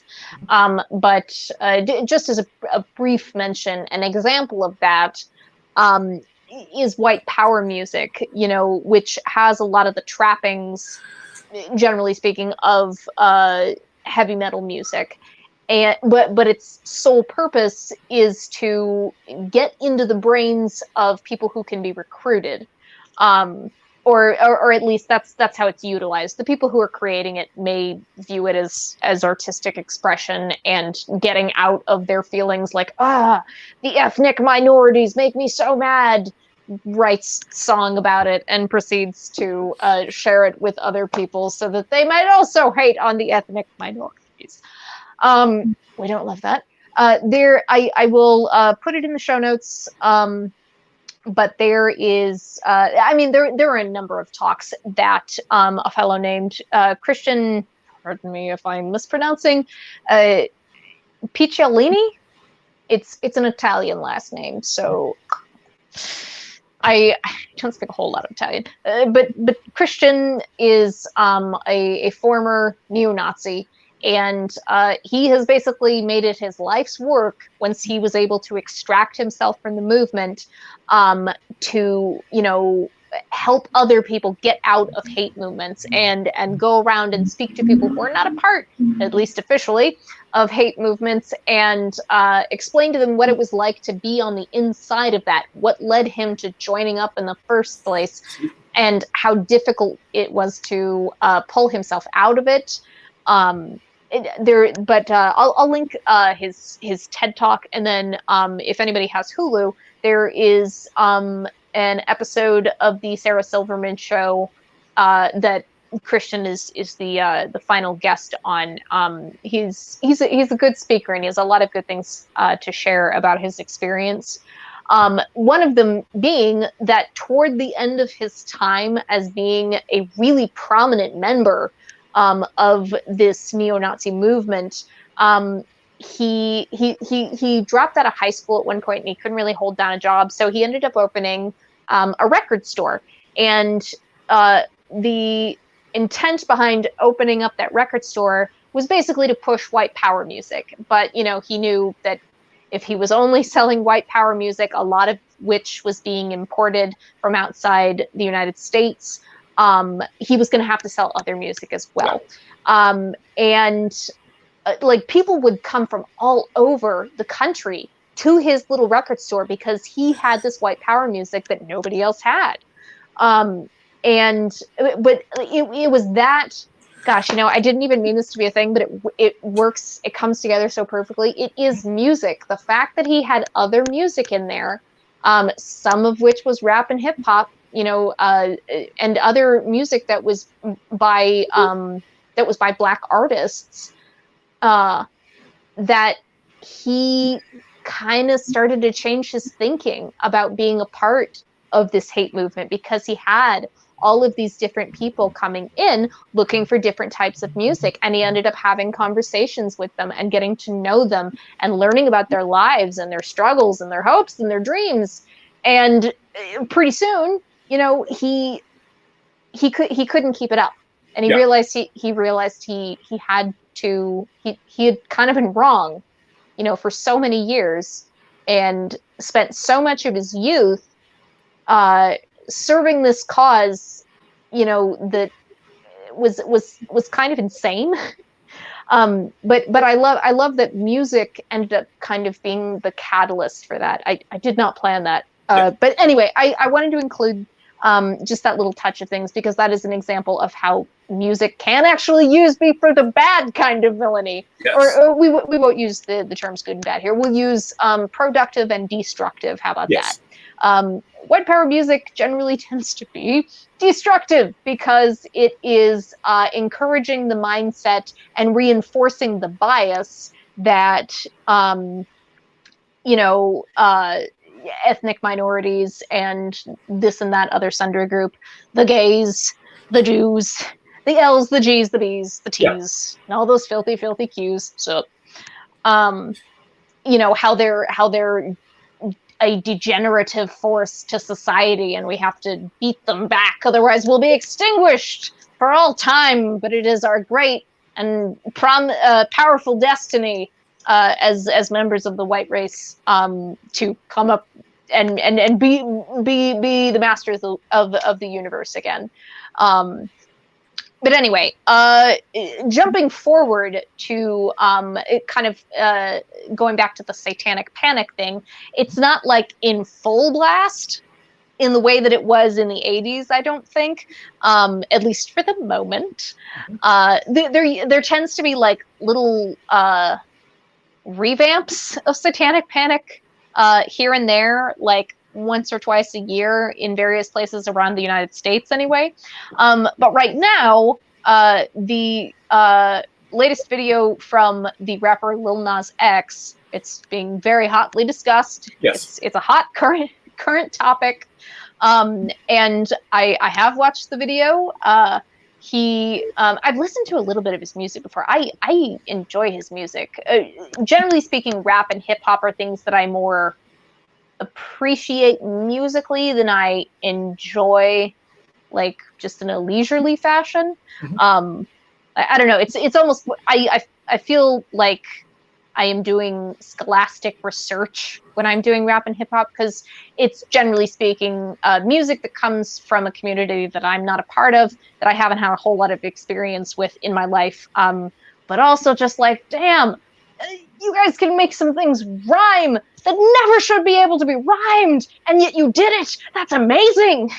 But just as a brief mention, an example of that is white power music, which has a lot of the trappings, generally speaking, of heavy metal music. But its sole purpose is to get into the brains of people who can be recruited, or at least that's how it's utilized. The people who are creating it may view it as artistic expression and getting out of their feelings, like the ethnic minorities make me so mad. Writes song about it and proceeds to share it with other people so that they might also hate on the ethnic minorities. We don't love that. I will put it in the show notes. But there is, there are a number of talks that a fellow named Christian, pardon me if I'm mispronouncing, Picciolini. It's an Italian last name, so I don't speak a whole lot of Italian. But Christian is a former neo-Nazi, and he has basically made it his life's work once he was able to extract himself from the movement to, you know, help other people get out of hate movements and go around and speak to people who are not a part, at least officially, of hate movements, and explain to them what it was like to be on the inside of that, what led him to joining up in the first place, and how difficult it was to pull himself out of it. I'll link his TED Talk, and then if anybody has Hulu, there is an episode of the Sarah Silverman show that Christian is the final guest on. He's a good speaker, and he has a lot of good things to share about his experience. One of them being that toward the end of his time as being a really prominent member of this neo-Nazi movement, he dropped out of high school at one point, and he couldn't really hold down a job, so he ended up opening a record store. And the intent behind opening up that record store was basically to push white power music. But, you know, he knew that if he was only selling white power music, a lot of which was being imported from outside the United States, he was going to have to sell other music as well. Like, people would come from all over the country to his little record store because he had this white power music that nobody else had. But it was that, gosh, you know, I didn't even mean this to be a thing, but it works, it comes together so perfectly. It is music. The fact that he had other music in there, some of which was rap and hip hop, you know, and other music that was by Black artists, that he kind of started to change his thinking about being a part of this hate movement, because he had all of these different people coming in looking for different types of music, and he ended up having conversations with them and getting to know them and learning about their lives and their struggles and their hopes and their dreams. And pretty soon, you know, he couldn't keep it up, and he realized he had to, he had kind of been wrong, you know, for so many years, and spent so much of his youth serving this cause, you know, that was kind of insane. But I love that music ended up kind of being the catalyst for that. I did not plan that. But anyway, I wanted to include just that little touch of things, because that is an example of how music can actually be for the bad kind of villainy. Yes. Or we won't use the terms good and bad here. We'll use productive and destructive. How about that? White power music generally tends to be destructive, because it is encouraging the mindset and reinforcing the bias that, you know, ethnic minorities and this and that other sundry group, the gays, the Jews, the L's, the G's, the B's, the T's, and all those filthy, filthy Q's. So, you know, how they're a degenerative force to society, and we have to beat them back, otherwise we'll be extinguished for all time. But it is our great and powerful destiny as members of the white race to come up and be the masters of the universe again. But anyway, jumping forward to kind of going back to the satanic panic thing, it's not like in full blast in the way that it was in the 80s, I don't think, at least for the moment. There tends to be like little revamps of satanic panic here and there, like once or twice a year in various places around the United States anyway. But right now, the latest video from the rapper Lil Nas X, it's being very hotly discussed. Yes. It's a hot current topic. And I have watched the video. I've listened to a little bit of his music before. I enjoy his music. Generally speaking, rap and hip hop are things that I more appreciate musically than I enjoy, like, just in a leisurely fashion. Mhm. I don't know. It's almost, I feel like I am doing scholastic research when I'm doing rap and hip hop, because it's, generally speaking, music that comes from a community that I'm not a part of, that I haven't had a whole lot of experience with in my life. But also just like, damn, you guys can make some things rhyme that never should be able to be rhymed, and yet you did it. That's amazing.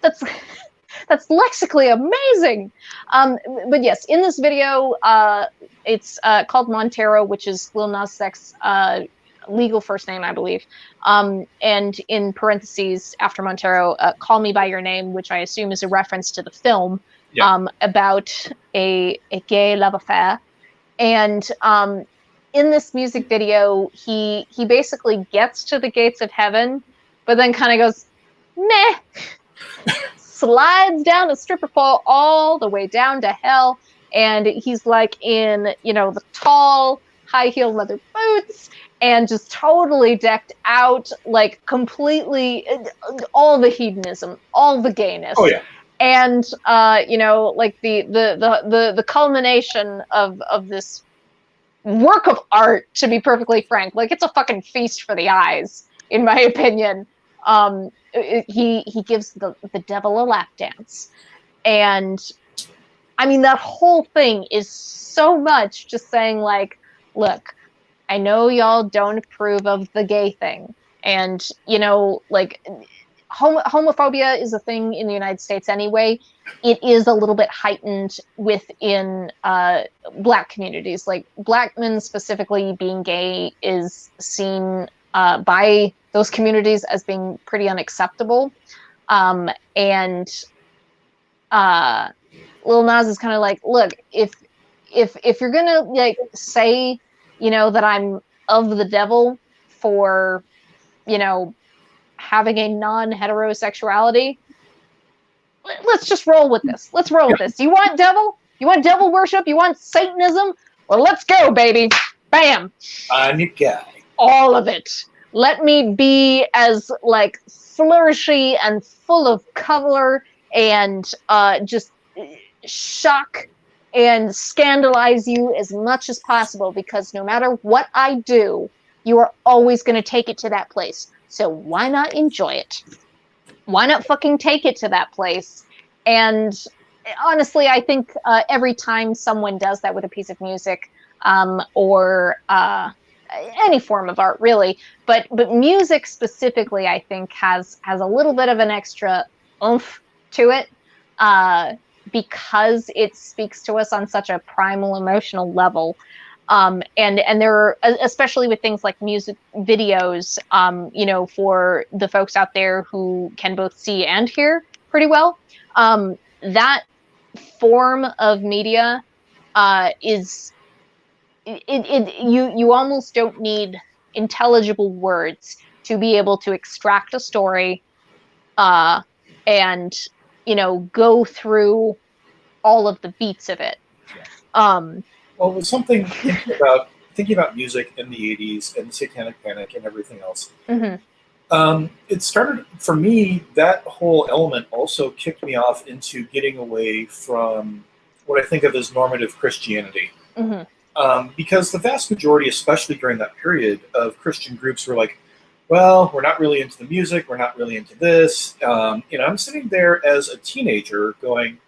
That's lexically amazing. But yes, in this video, it's called Montero, which is Lil Nas X's legal first name, I believe. And in parentheses after Montero, Call Me By Your Name, which I assume is a reference to the film, about a gay love affair. And in this music video, he basically gets to the gates of heaven, but then kind of goes, meh. Slides down a stripper pole all the way down to hell, and he's like in, you know, the tall high heel leather boots and just totally decked out, like completely all the hedonism, all the gayness. Oh yeah. And you know, like the culmination of this work of art, to be perfectly frank, like it's a fucking feast for the eyes, in my opinion. He gives the devil a lap dance, and I mean, that whole thing is so much just saying, like, look, I know y'all don't approve of the gay thing, and, you know, like, homophobia is a thing in the United States anyway. It is a little bit heightened within Black communities. Like, Black men specifically being gay is seen by those communities as being pretty unacceptable. And Lil Nas is kind of like, look, if you're gonna, like, say, you know, that I'm of the devil for, you know, having a non-heterosexuality, let's just roll with this. Let's roll with this. You want devil? You want devil worship? You want Satanism? Well, let's go, baby. Bam. I'm your guy. All of it. Let me be as, like, flourishy and full of color and just shock and scandalize you as much as possible, because no matter what I do, you are always going to take it to that place. So why not enjoy it? Why not fucking take it to that place? And honestly, I think every time someone does that with a piece of music, or any form of art, really, but music specifically, I think has a little bit of an extra oomph to it, because it speaks to us on such a primal emotional level. And there are, especially with things like music videos, you know, for the folks out there who can both see and hear pretty well, that form of media is, you almost don't need intelligible words to be able to extract a story, and, you know, go through all of the beats of it. Well, it was something thinking about music in the 80s and Satanic Panic and everything else. Mm-hmm. It started, for me, that whole element also kicked me off into getting away from what I think of as normative Christianity. Mm-hmm. Because the vast majority, especially during that period, of Christian groups were like, well, we're not really into the music, we're not really into this. You know, I'm sitting there as a teenager going,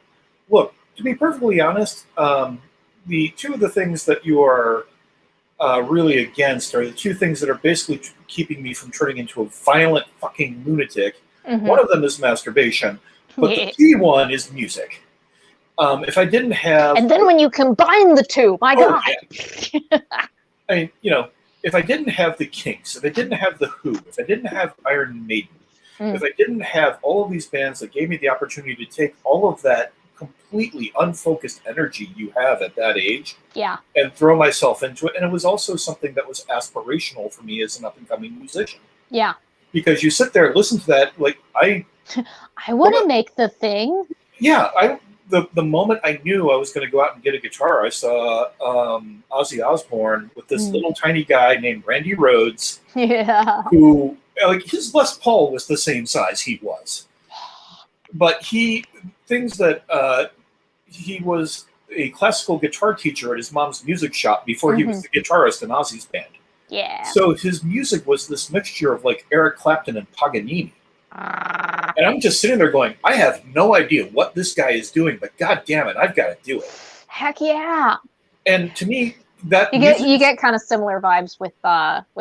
look, to be perfectly honest, the two of the things that you are really against are the two things that are basically keeping me from turning into a violent fucking lunatic. Mm-hmm. One of them is masturbation, but the key one is music. If I didn't have... And then when you combine the two, my God. Yeah. I mean, you know, if I didn't have the Kinks, if I didn't have The Who, if I didn't have Iron Maiden, if I didn't have all of these bands that gave me the opportunity to take all of that completely unfocused energy you have at that age, and throw myself into it. And it was also something that was aspirational for me as an up-and-coming musician. Yeah. Because you sit there and listen to that, like, I want to make the thing. Yeah, the moment I knew I was going to go out and get a guitar, I saw Ozzy Osbourne with this little tiny guy named Randy Rhoads, who, like, his Les Paul was the same size he was, but he was a classical guitar teacher at his mom's music shop before he was the guitarist in Ozzy's band. Yeah. So his music was this mixture of like Eric Clapton and Paganini. And I'm just sitting there going, I have no idea what this guy is doing, but god damn it, I've got to do it. Heck yeah. And to me, that you get kind of similar vibes with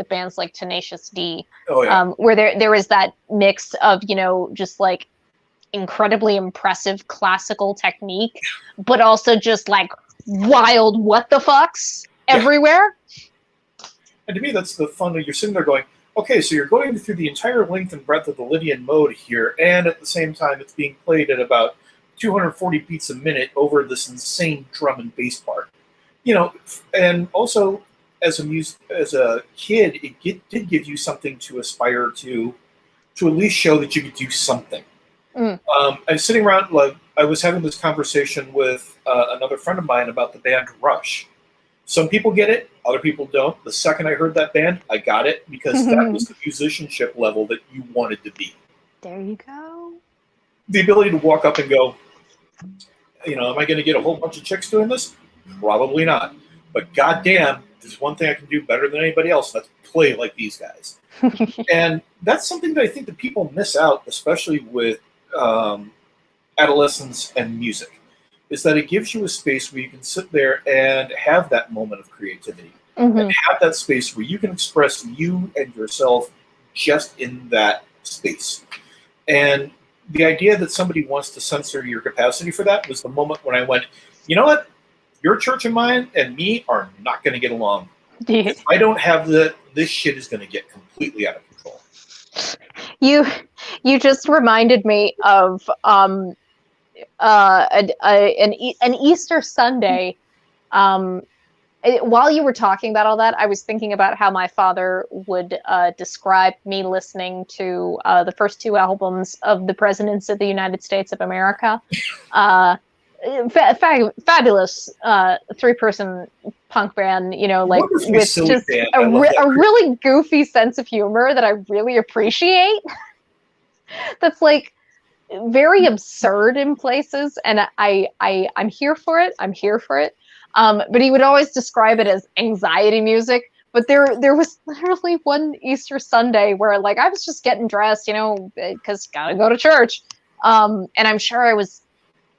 bands like Tenacious D. Oh, yeah. Where there is that mix of, you know, just like incredibly impressive classical technique, but also just like wild what the fucks everywhere. And to me, that's the fun that you're sitting there going, okay, so you're going through the entire length and breadth of the Lydian mode here, and at the same time it's being played at about 240 beats a minute over this insane drum and bass part. You know, and also as a kid, it did give you something to aspire to at least show that you could do something. I was sitting around, like, I was having this conversation with another friend of mine about the band Rush. Some people get it, other people don't. The second I heard that band, I got it, because that was the musicianship level that you wanted to be. There you go. The ability to walk up and go, you know, am I going to get a whole bunch of chicks doing this? Probably not. But goddamn, there's one thing I can do better than anybody else, and that's play like these guys. And that's something that I think that people miss out, especially with adolescence and music, is that it gives you a space where you can sit there and have that moment of creativity, and have that space where you can express you and yourself just in that space. And the idea that somebody wants to censor your capacity for that was the moment when I went, you know what? Your church and mine and me are not going to get along. If I don't have this shit is going to get completely out of control. You just reminded me of an Easter Sunday. While you were talking about all that, I was thinking about how my father would describe me listening to the first two albums of the Presidents of the United States of America. Fabulous three-person punk band, you know, like with just a really goofy sense of humor that I really appreciate. That's like very absurd in places, and I'm here for it. I'm here for it. But he would always describe it as anxiety music. But there was literally one Easter Sunday where, like, I was just getting dressed, you know, because gotta go to church. And I'm sure I was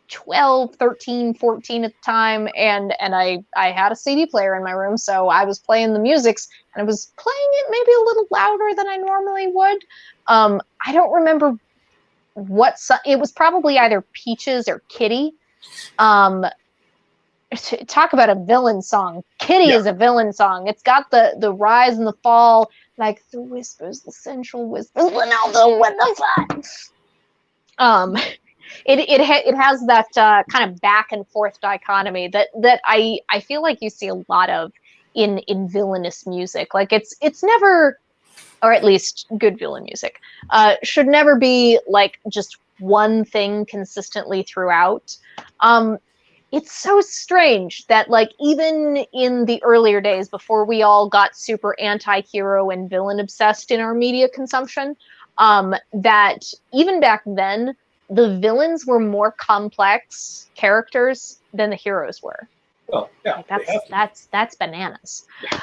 12, 13, 14 at the time, and I had a CD player in my room, so I was playing the musics, and I was playing it maybe a little louder than I normally would. I don't remember it was probably either Peaches or Kitty. Talk about a villain song. Kitty is a villain song. It's got the rise and the fall, like the whispers, the sensual whispers, what the fuck? It has that kind of back and forth dichotomy that I feel like you see a lot of in villainous music. Like it's never, or at least good villain music, should never be like just one thing consistently throughout. It's so strange that, like, even in the earlier days before we all got super anti-hero and villain obsessed in our media consumption, that even back then, the villains were more complex characters than the heroes were. Well, yeah, like that's bananas. Yeah.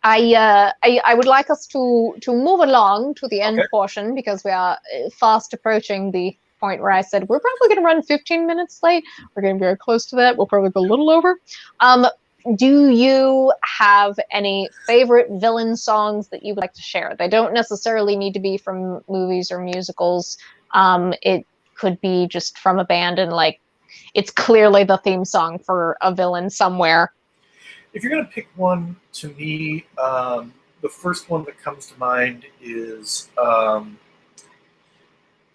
I would like us to move along to the end portion, because we are fast approaching the point where I said we're probably going to run 15 minutes late. We're getting very close to that. We'll probably go a little over. Do you have any favorite villain songs that you would like to share? They don't necessarily need to be from movies or musicals. It could be just from a band, and like it's clearly the theme song for a villain somewhere. If you're going to pick one, to me, the first one that comes to mind is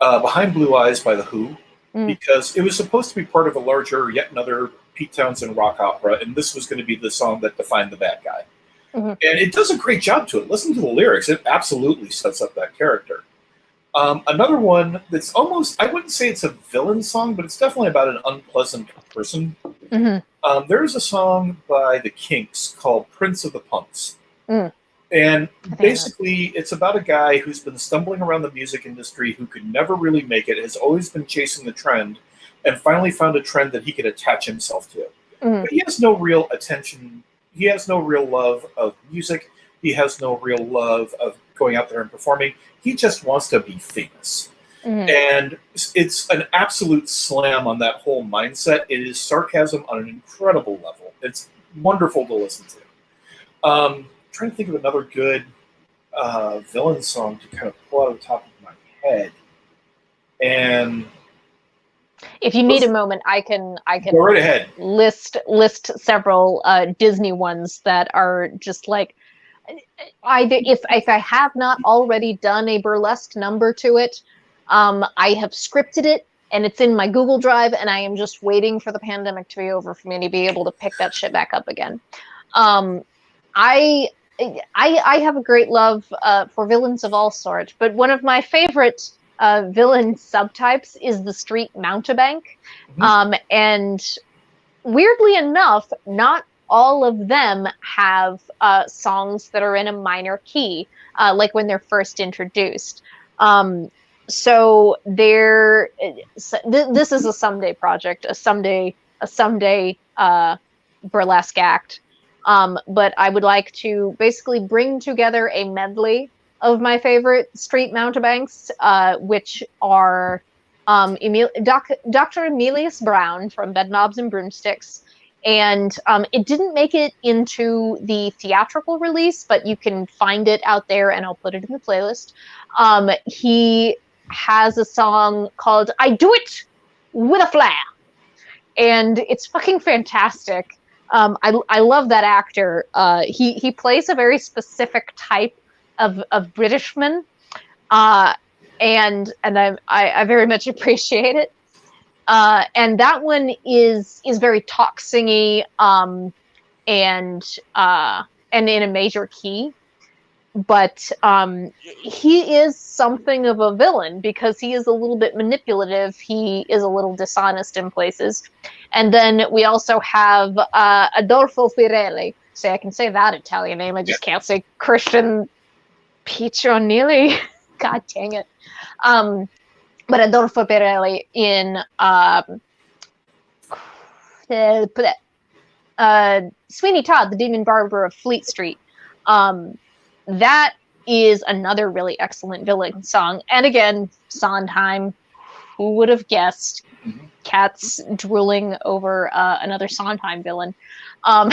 Behind Blue Eyes by The Who, because it was supposed to be part of a larger, yet another Pete Townsend rock opera, and this was going to be the song that defined the bad guy. And it does a great job to it. Listen to the lyrics. It absolutely sets up that character. Another one that's almost, I wouldn't say it's a villain song, but it's definitely about an unpleasant person. Mm-hmm. There's a song by the Kinks called Prince of the Punks. Mm. And basically, it's about a guy who's been stumbling around the music industry, who could never really make it, has always been chasing the trend, and finally found a trend that he could attach himself to. Mm. But he has no real attention. He has no real love of music. He has no real love of going out there and performing. He just wants to be famous. Mm. And it's an absolute slam on that whole mindset. It is sarcasm on an incredible level. It's wonderful to listen to. Trying to think of another good villain song to kind of pull out of the top of my head. And if you need a moment, I can go right ahead. List several Disney ones that are just like, either if I have not already done a burlesque number to it, I have scripted it and it's in my Google Drive, and I am just waiting for the pandemic to be over for me to be able to pick that shit back up again. I have a great love for villains of all sorts, but one of my favorite villain subtypes is the street mountebank. Mm-hmm. And weirdly enough, not all of them have songs that are in a minor key, like when they're first introduced. So this is a someday project, a someday burlesque act. But I would like to basically bring together a medley of my favorite street mountebanks, which are Dr. Emilius Brown from Bedknobs and Broomsticks. And it didn't make it into the theatrical release, but you can find it out there, and I'll put it in the playlist. He has a song called I Do It With a Flair. And it's fucking fantastic. I love that actor. He plays a very specific type of Britishman, and I very much appreciate it. And that one is very talk singy, and in a major key. But he is something of a villain because he is a little bit manipulative. He is a little dishonest in places. And then we also have Adolfo Pirelli. I can say that Italian name. I just can't say Christian Piccionilli. God dang it. But Adolfo Pirelli in Sweeney Todd, the Demon Barber of Fleet Street. That is another really excellent villain song. And again, Sondheim, who would have guessed? Mm-hmm. Cats drooling over another Sondheim villain. I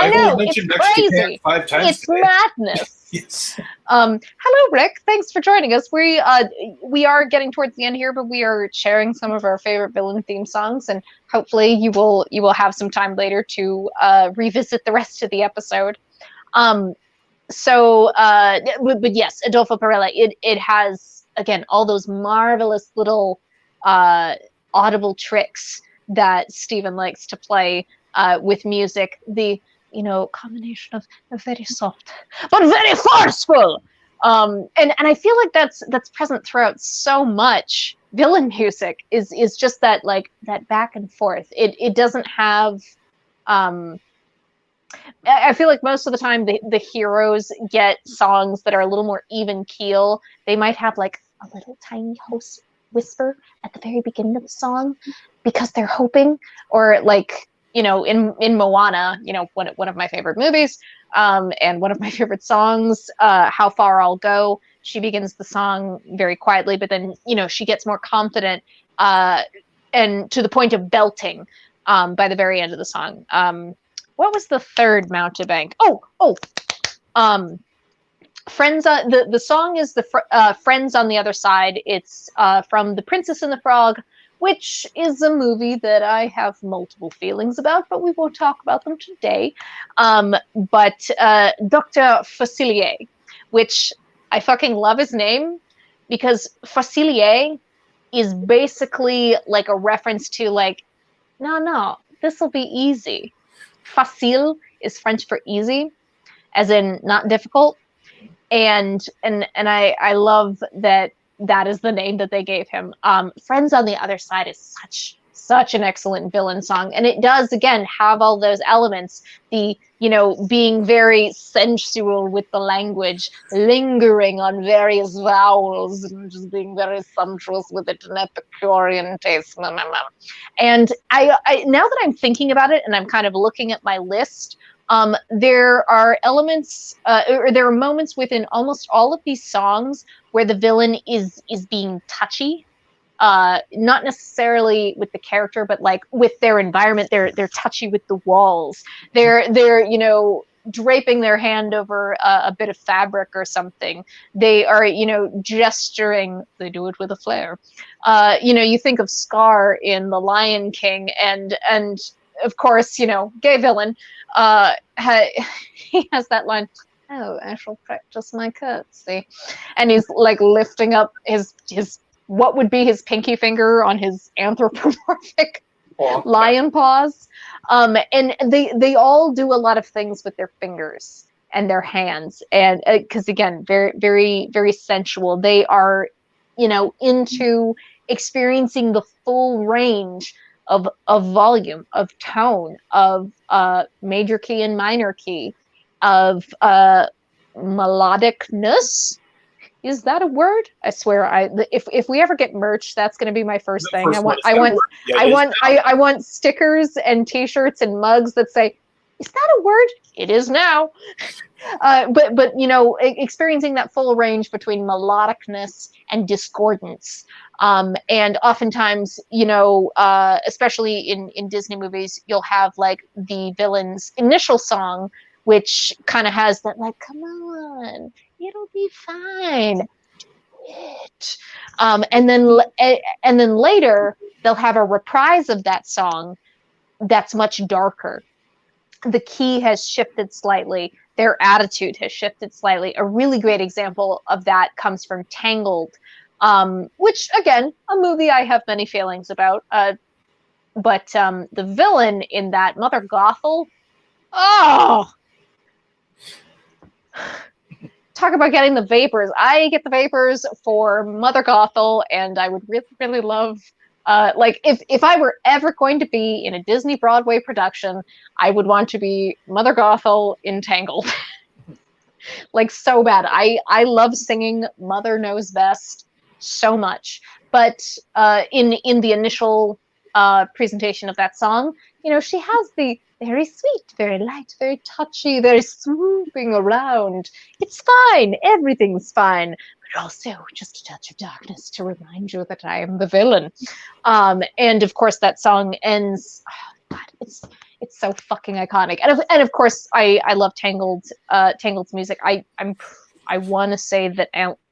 know, it's crazy. 5 times it's today. Madness. Yes. Hello, Rick. Thanks for joining us. We are getting towards the end here, but we are sharing some of our favorite villain theme songs, and hopefully you will have some time later to revisit the rest of the episode. But yes, Adolfo Pirelli. It has, again, all those marvelous little audible tricks that Stephen likes to play with music. The combination of very soft but very forceful, and I feel like that's present throughout so much villain music. Is just that, like, that back and forth. It doesn't have. I feel like most of the time the heroes get songs that are a little more even keel. They might have like a little tiny host whisper at the very beginning of the song because they're hoping, or like, in Moana, one of my favorite movies, and one of my favorite songs, How Far I'll Go. She begins the song very quietly, but then, she gets more confident, and to the point of belting, by the very end of the song. What was the third mountebank? Friends. The song is the Friends on the Other Side. It's from The Princess and the Frog, which is a movie that I have multiple feelings about, but we won't talk about them today. But Dr. Facilier, which I fucking love his name, because Facilier is basically like a reference to, like, no, this will be easy. Facile is French for easy, as in not difficult. And I love that that is the name that they gave him. Friends on the Other Side is such an excellent villain song, and it does again have all those elements, the being very sensual with the language, lingering on various vowels, and just being very sumptuous with it, an Epicurean taste. And I now that I'm thinking about it and I'm kind of looking at my list, there are elements, or there are moments within almost all of these songs where the villain is being touchy. Not necessarily with the character, but like with their environment. They're touchy with the walls. They're draping their hand over a bit of fabric or something. They are gesturing. They do it with a flair. You think of Scar in The Lion King, and of course gay villain. He has that line. Oh, I shall practice my curtsy, and he's like lifting up his what would be his pinky finger on his anthropomorphic lion paws. And they all do a lot of things with their fingers and their hands. And because again, very, very, very sensual. They are, into experiencing the full range of volume, of tone, of major key and minor key, of melodicness. Is that a word? I swear, if we ever get merch, that's going to be my first thing. I want stickers and T-shirts and mugs that say, "Is that a word?" It is now. But experiencing that full range between melodicness and discordance, and oftentimes, especially in Disney movies, you'll have like the villain's initial song, which kind of has that like, "Come on, it'll be fine, do it," and then later they'll have a reprise of that song that's much darker. The key has shifted slightly. Their attitude has shifted slightly. A really great example of that comes from Tangled, which again, a movie I have many feelings about. But the villain in that, Mother Gothel, oh. Talk about getting the vapors. I get the vapors for Mother Gothel, and I would really, really love, if I were ever going to be in a Disney Broadway production, I would want to be Mother Gothel in Tangled. Like, so bad. I love singing Mother Knows Best so much. But in the initial presentation of that song, she has the very sweet, very light, very touchy, very swooping around. It's fine. Everything's fine. But also just a touch of darkness to remind you that I am the villain. And of course, that song ends. Oh, God, it's so fucking iconic. And of course, I love Tangled's music. I want to say that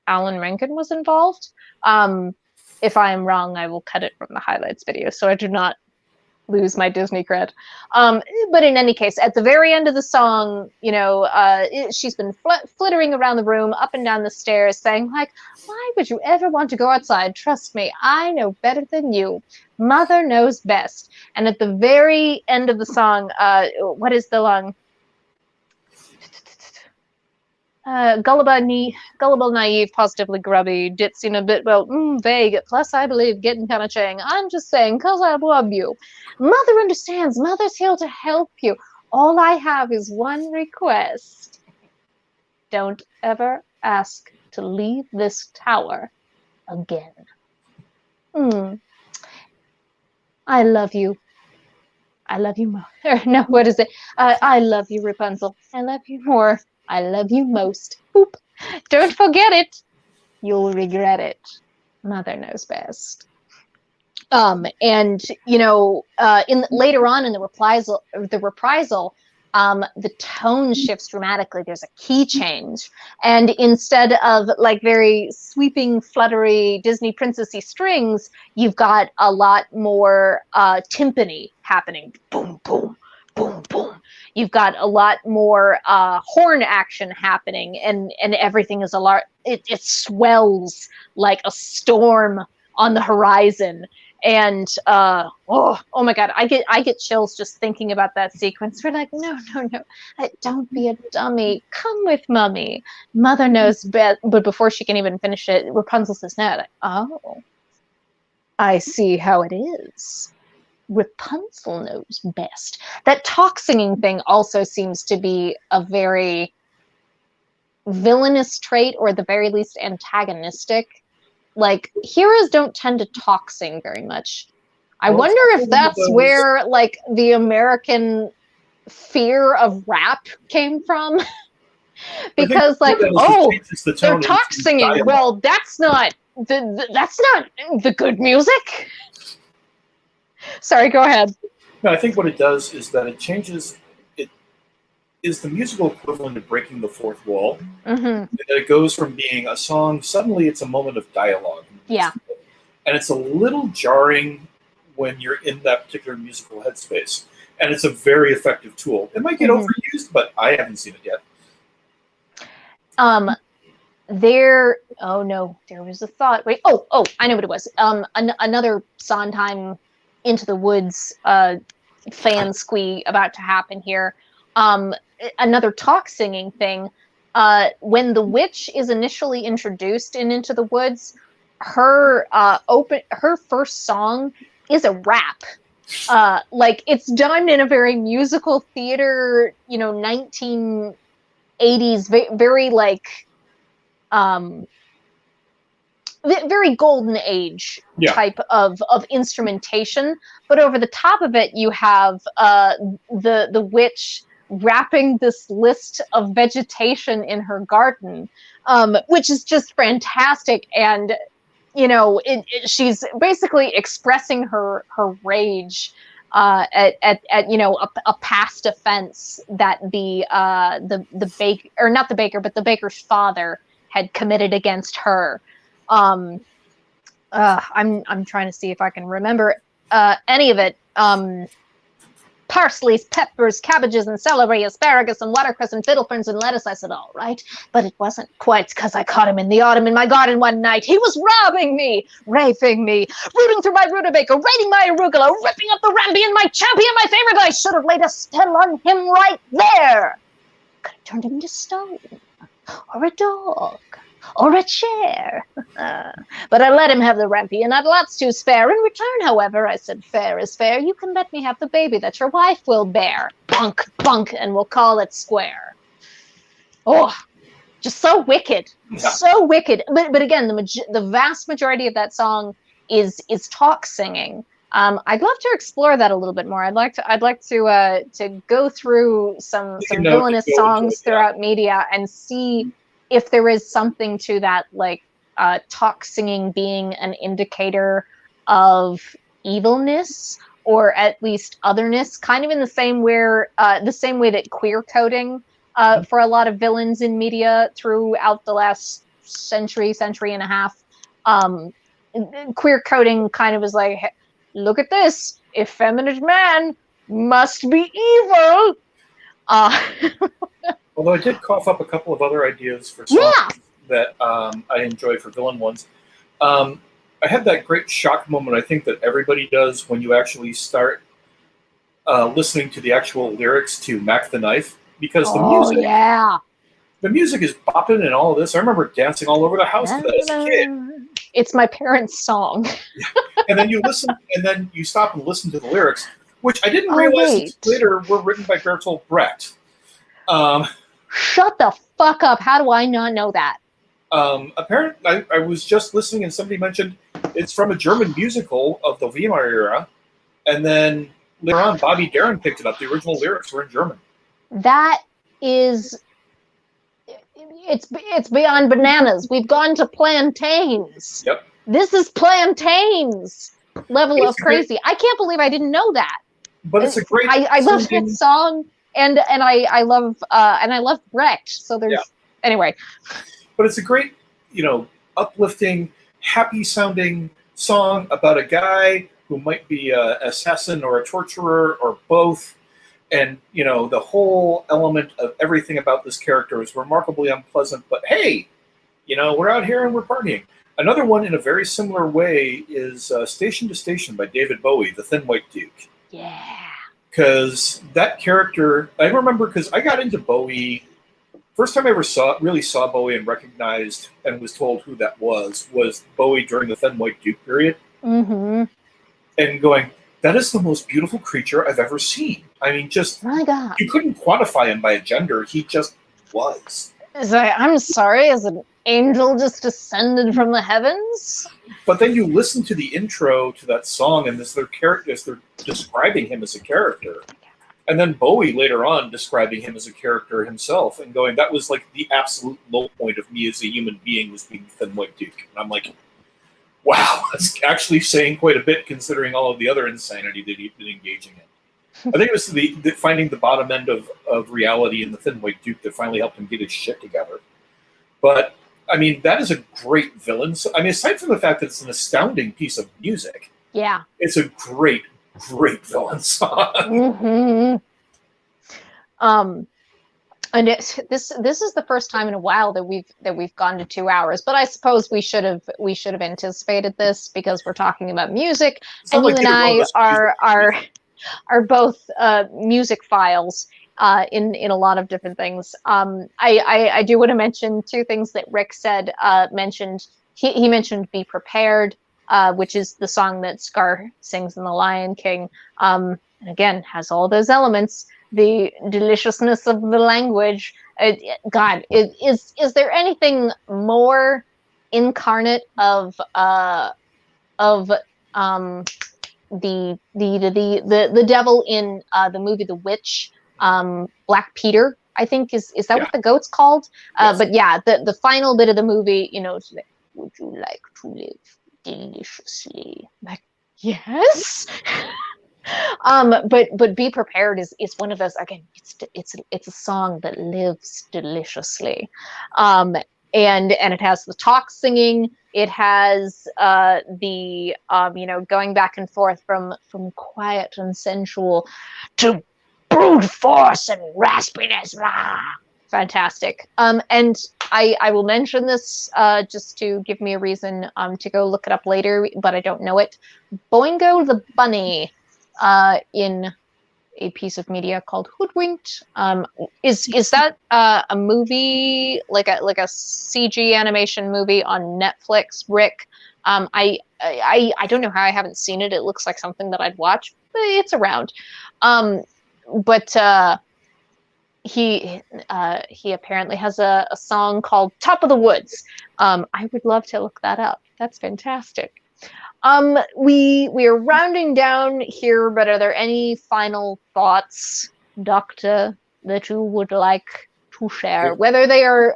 Alan Menken was involved. If I am wrong, I will cut it from the highlights video, so I do not lose my Disney cred. But in any case, at the very end of the song, she's been flittering around the room, up and down the stairs, saying like, "Why would you ever want to go outside? Trust me, I know better than you. Mother knows best." And at the very end of the song, what is the line? Gullible, naive, positively grubby, ditzy and a bit, vague, plus I believe getting kind of chang. I'm just saying, 'cause I love you. Mother understands. Mother's here to help you. All I have is one request. Don't ever ask to leave this tower again. I love you. I love you more. No, what is it? I love you, Rapunzel. I love you more. I love you most. Boop. Don't forget it. You'll regret it. Mother knows best. And later on in the reprisal, the tone shifts dramatically. There's a key change, and instead of like very sweeping, fluttery Disney princessy strings, you've got a lot more timpani happening. Boom, boom, boom, boom. You've got a lot more horn action happening, and everything is a lot. It swells like a storm on the horizon. And oh my God, I get chills just thinking about that sequence. We're like, no, don't be a dummy. Come with mommy. Mother knows best. But before she can even finish it, Rapunzel says, no. Like, oh, I see how it is. Rapunzel knows best. That talk singing thing also seems to be a very villainous trait, or at the very least antagonistic. Like, heroes don't tend to talk sing very much. I wonder if that's where, like, the American fear of rap came from. Because, like, oh, they're talk singing. Well, that's not the good music. Sorry, go ahead. No, I think what it does is that it changes. It is the musical equivalent of breaking the fourth wall. And it goes from being a song, suddenly it's a moment of dialogue. Yeah. And it's a little jarring when you're in that particular musical headspace. And it's a very effective tool. It might get overused, but I haven't seen it yet. There was a thought. Wait, I know what it was. Another Sondheim Into the Woods fan squee about to happen here. Another talk singing thing. When the witch is initially introduced in Into the Woods, her first song is a rap. Like, it's done in a very musical theater, 1980s, very like very golden age type of instrumentation, but over the top of it you have the witch rapping this list of vegetation in her garden, which is just fantastic. And she's basically expressing her rage at a past offense that the baker, or not the baker, but the baker's father had committed against her. I'm trying to see if I can remember any of it. Parsleys, peppers, cabbages, and celery, asparagus, and watercress, and fiddleferns, and lettuce. I said, all right, but it wasn't quite, because I caught him in the autumn in my garden one night. He was robbing me, raping me, rooting through my rutabaga, raiding my arugula, ripping up the rampion, my champion, my favorite. I should have laid a spell on him right there. Could have turned him into stone, or a dog, or a chair. But I let him have the rampion. I'd lots to spare. In return, however, I said, fair is fair. You can let me have the baby that your wife will bear. Bunk, bunk, and we'll call it square. Oh, just so wicked. Yeah. So wicked. But again, the vast majority of that song is talk singing. I'd love to explore that a little bit more. I'd like to go through some villainous songs throughout media and see if there is something to that, like talk singing being an indicator of evilness, or at least otherness, kind of in the same way that queer coding for a lot of villains in media throughout the last century and a half. Queer coding kind of is like, hey, look at this, effeminate man must be evil. Although I did cough up a couple of other ideas for songs that I enjoy for villain ones. I had that great shock moment, I think, that everybody does when you actually start listening to the actual lyrics to Mac the Knife, because the music is bopping and all of this. I remember dancing all over the house to that as a kid. It's my parents' song. And then you listen, and then you stop and listen to the lyrics, which I didn't realize later were written by Bertolt Brecht. Shut the fuck up. How do I not know that? Apparently, I was just listening and somebody mentioned it's from a German musical of the Weimar era. And then later on, Bobby Darin picked it up. The original lyrics were in German. That is... It's beyond bananas. We've gone to plantains. Yep. This is plantains level of crazy. I can't believe I didn't know that. But it's a great... I love that song. And I love Brecht. So there's anyway. But it's a great, uplifting, happy sounding song about a guy who might be an assassin or a torturer or both. And the whole element of everything about this character is remarkably unpleasant. But hey, we're out here and we're partying. Another one in a very similar way is Station to Station by David Bowie, The Thin White Duke. Yeah. Because that character, I remember, because I got into Bowie, first time I ever really saw Bowie and recognized and was told who that was Bowie during the Thin White Duke period. Mm-hmm. And going, that is the most beautiful creature I've ever seen. I mean, just, My God. you couldn't quantify him by a gender. He just was. It's like, I'm sorry, is an angel just descended from the heavens? But then you listen to the intro to that song, and they're describing him as a character. And then Bowie later on describing him as a character himself and going, that was like the absolute low point of me as a human being, was being Thin White Duke. And I'm like, wow, that's actually saying quite a bit considering all of the other insanity that he'd been engaging in. I think it was the finding the bottom end of reality in the Thin White Duke that finally helped him get his shit together. But, I mean, that is a great villain. So, I mean, aside from the fact that it's an astounding piece of music, yeah, it's a great, great villain song. Mm-hmm. And this is the first time in a while that we've gone to 2 hours. But I suppose we should have anticipated this because we're talking about music, and you and I are both music files in a lot of different things. I do want to mention two things that Rick said. He mentioned "Be Prepared," which is the song that Scar sings in The Lion King. And again, has all those elements. The deliciousness of the language. God, is there anything more incarnate of the devil in the movie The Witch, Black Peter, I think is that what the goat's called? Yes. But yeah, the final bit of the movie, it's like, would you like to live deliciously? Like, yes. But Be Prepared is one of those, again, it's a song that lives deliciously. And it has the talk singing. It has the going back and forth from quiet and sensual to brute force and raspiness. Rah! Fantastic. And I will mention this just to give me a reason to go look it up later, but I don't know it. Boingo the Bunny in a piece of media called Hoodwinked. Is that a movie, like a CG animation movie on Netflix, Rick? I don't know how I haven't seen it. It looks like something that I'd watch, but it's around. But he apparently has a song called Top of the Woods. I would love to look that up. That's fantastic. We are rounding down here, but are there any final thoughts, Doctor, that you would like to share? Whether they are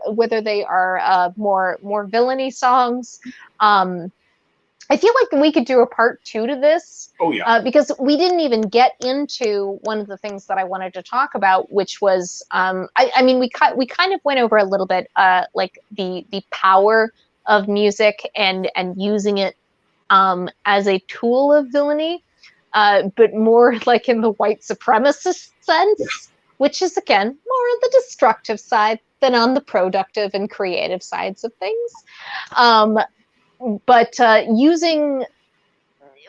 more villainy songs. I feel like we could do a part 2 to this. Oh yeah. Because we didn't even get into one of the things that I wanted to talk about, which was I mean we kind of went over a little bit like the power of music and using it as a tool of villainy, but more like in the white supremacist sense, which is, again, more on the destructive side than on the productive and creative sides of things. But using,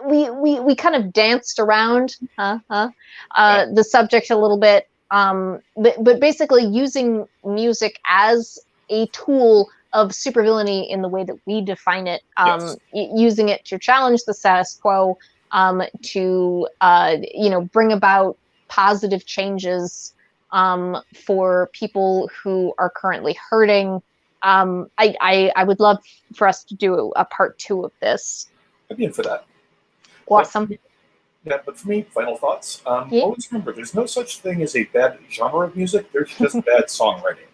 we kind of danced around the subject a little bit, but basically using music as a tool of supervillainy in the way that we define it, using it to challenge the status quo, to bring about positive changes for people who are currently hurting. I would love for us to do a part 2 of this. I'd be in for that. Awesome. But for me, final thoughts. Always remember, there's no such thing as a bad genre of music. There's just bad songwriting.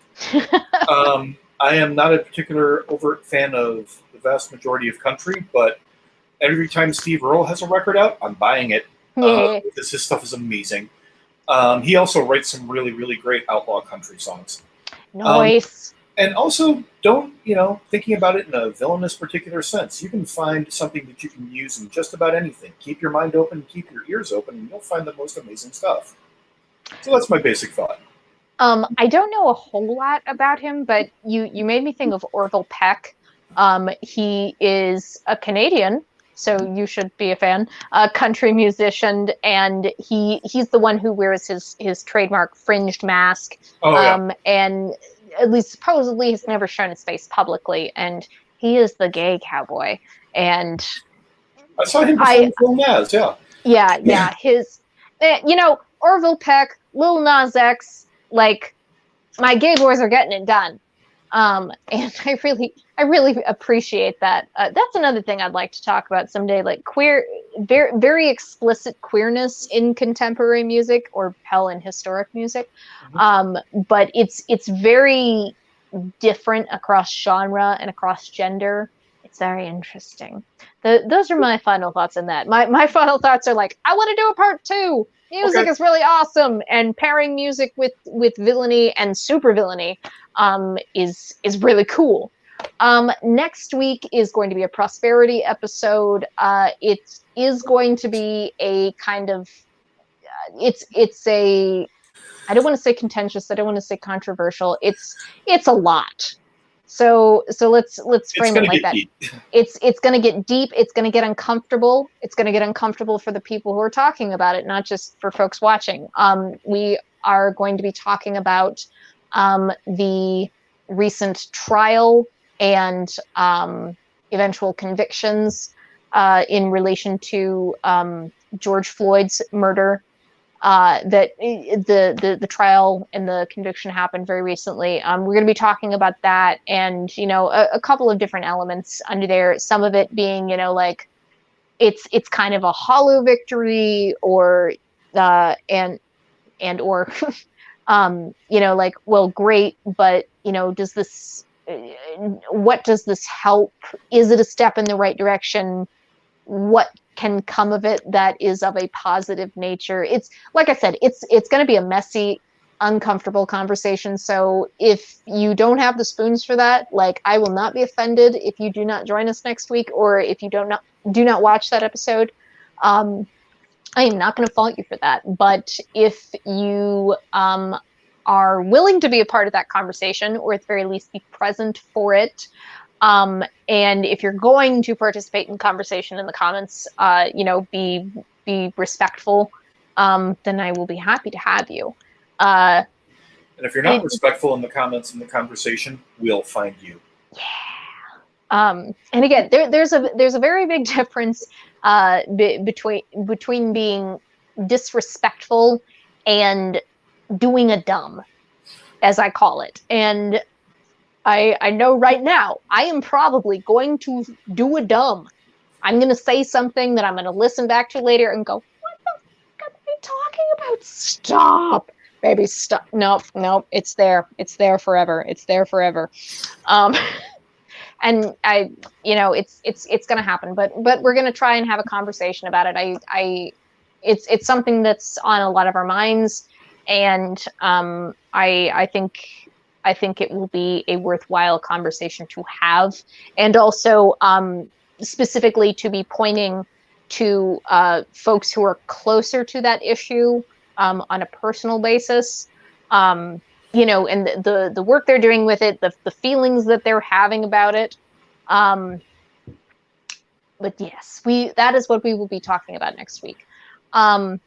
I am not a particular overt fan of the vast majority of country, but every time Steve Earle has a record out, I'm buying it. Because his stuff is amazing. He also writes some really, really great outlaw country songs. Nice. And also, don't, thinking about it in a villainous particular sense, you can find something that you can use in just about anything. Keep your mind open, keep your ears open, and you'll find the most amazing stuff. So that's my basic thought. I don't know a whole lot about him, but you made me think of Orville Peck, He is a Canadian, so you should be a fan. A country musician, and he's the one who wears his trademark fringed mask. Oh, yeah. And at least supposedly has never shown his face publicly, and he is the gay cowboy. And I saw him perform Lil Nas, yeah. Yeah. His, Orville Peck, Lil Nas X, like, my gay boys are getting it done. And I really appreciate that. That's another thing I'd like to talk about someday, like very, very explicit queerness in contemporary music, or hell, in historic music. But it's very different across genre and across gender. It's very interesting. Those are my final thoughts on that. My final thoughts are like, I want to do a part 2. Music is really awesome, and pairing music with Villainy and Supervillainy is really cool. Next week is going to be a prosperity episode. It is going to be a kind of it's a, I don't want to say contentious, I don't want to say controversial. It's a lot. So let's frame it like that. It's going to get deep. It's going to get uncomfortable. It's going to get uncomfortable for the people who are talking about it, not just for folks watching. We are going to be talking about the recent trial and eventual convictions in relation to George Floyd's murder. That the trial and the conviction happened very recently. We're going to be talking about that, and a couple of different elements under there. Some of it being like it's kind of a hollow victory, or and or like, well, great, but does this what does this help? Is it a step in the right direction? What can come of it that is of a positive nature? It's like I said, it's going to be a messy, uncomfortable conversation. So if you don't have the spoons for that, like, I will not be offended if you do not join us next week, or if you do not watch that episode. I am not going to fault you for that. But if you are willing to be a part of that conversation, or at the very least be present for it, and if you're going to participate in conversation in the comments, be respectful, then I will be happy to have you. And if you're not respectful in the comments in the conversation, we'll find you. Yeah. And again, there's a very big difference between being disrespectful and doing a dumb, as I call it. And I know right now I am probably going to do a dumb. I'm going to say something that I'm going to listen back to later and go, what the fuck are you talking about? Stop, baby, stop. Nope, it's there. It's there forever. It's there forever. And it's going to happen, but we're going to try and have a conversation about it. It's something that's on a lot of our minds, and I think it will be a worthwhile conversation to have, and also specifically to be pointing to folks who are closer to that issue on a personal basis, and the work they're doing with it, the feelings that they're having about it. But yes, that is what we will be talking about next week. I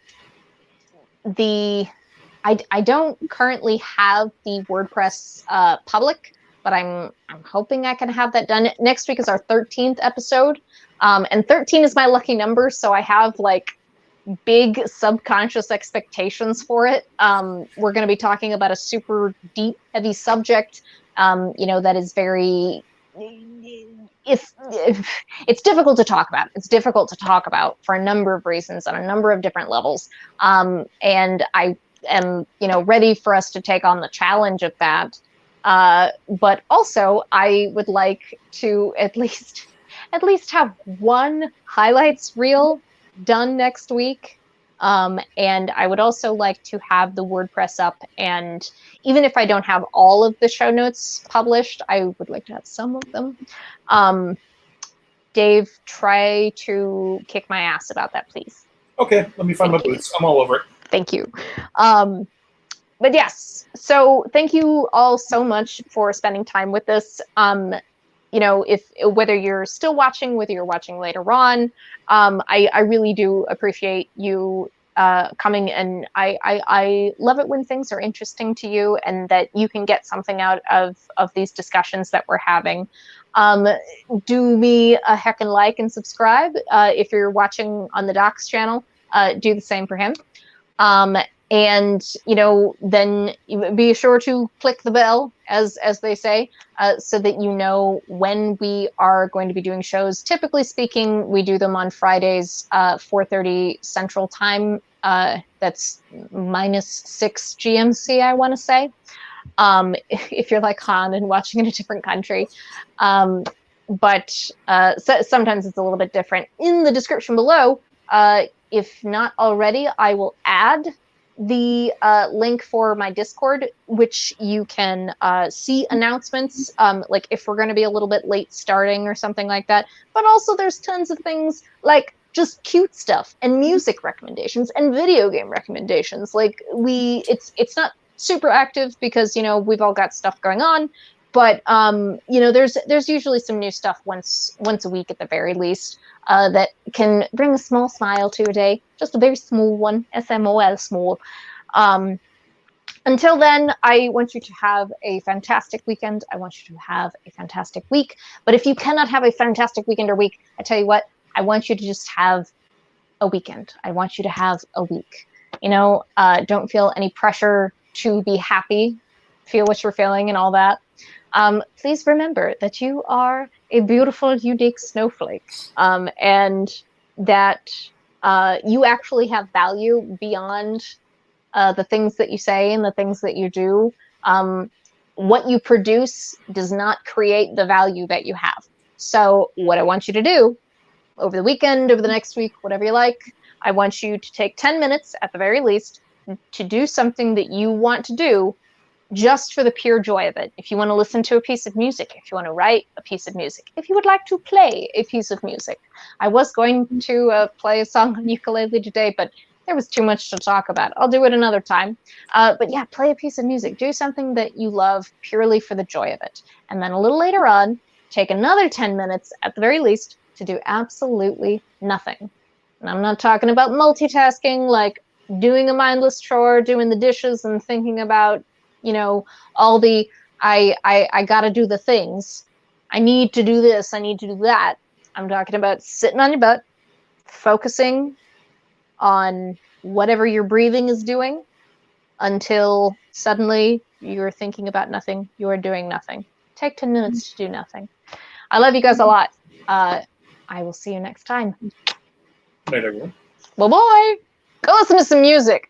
don't currently have the WordPress public, but I'm hoping I can have that done. Next week is our 13th episode, and 13 is my lucky number, so I have like big subconscious expectations for it. We're going to be talking about a super deep, heavy subject, that is very... It's difficult to talk about. It's difficult to talk about for a number of reasons on a number of different levels, and I am ready for us to take on the challenge of that, but also I would like to at least have one highlights reel done next week, and I would also like to have the WordPress up, and even if I don't have all of the show notes published, I would like to have some of them. Dave, try to kick my ass about that, please. Okay, let me find my boots. I'm all over it. Thank you. But yes, so thank you all so much for spending time with us. you know, if whether you're still watching, whether you're watching later on, I really do appreciate you coming, and I love it when things are interesting to you and that you can get something out of these discussions that we're having. Do me a heckin' like and subscribe. If you're watching on the Doc's channel, do the same for him. And you know, then be sure to click the bell, as they say, so that you know when we are going to be doing shows. Typically speaking, we do them on Fridays, 4:30 Central Time. That's -6 GMC, I want to say. If you're like Han and watching in a different country. But sometimes it's a little bit different. In the description below, if not already, I will add the link for my Discord, which you can see announcements, like if we're going to be a little bit late starting or something like that. But also there's tons of things like just cute stuff and music recommendations and video game recommendations. Like it's not super active because, you know, we've all got stuff going on, but you know, there's usually some new stuff once a week at the very least, that can bring a small smile to your day, just a very small one, SMOL small. Until then, I want you to have a fantastic weekend. I want you to have a fantastic week. But if you cannot have a fantastic weekend or week, I tell you what, I want you to just have a weekend. I want you to have a week. You know, don't feel any pressure to be happy. Feel what you're feeling and all that. Please remember that you are a beautiful, unique snowflake, and that you actually have value beyond the things that you say and the things that you do. What you produce does not create the value that you have. So what I want you to do over the weekend, over the next week, whatever you like, I want you to take 10 minutes at the very least to do something that you want to do just for the pure joy of it. If you want to listen to a piece of music, if you want to write a piece of music, if you would like to play a piece of music. I was going to play a song on ukulele today, but there was too much to talk about. I'll do it another time. But yeah, play a piece of music. Do something that you love purely for the joy of it. And then a little later on, take another 10 minutes at the very least to do absolutely nothing. And I'm not talking about multitasking, like doing a mindless chore, doing the dishes and thinking about, you know, all the, I gotta do the things. I need to do this, I need to do that. I'm talking about sitting on your butt, focusing on whatever your breathing is doing until suddenly you're thinking about nothing, you're doing nothing. Take 10 minutes to do nothing. I love you guys a lot. I will see you next time. Night, everyone. Bye-bye. Go listen to some music.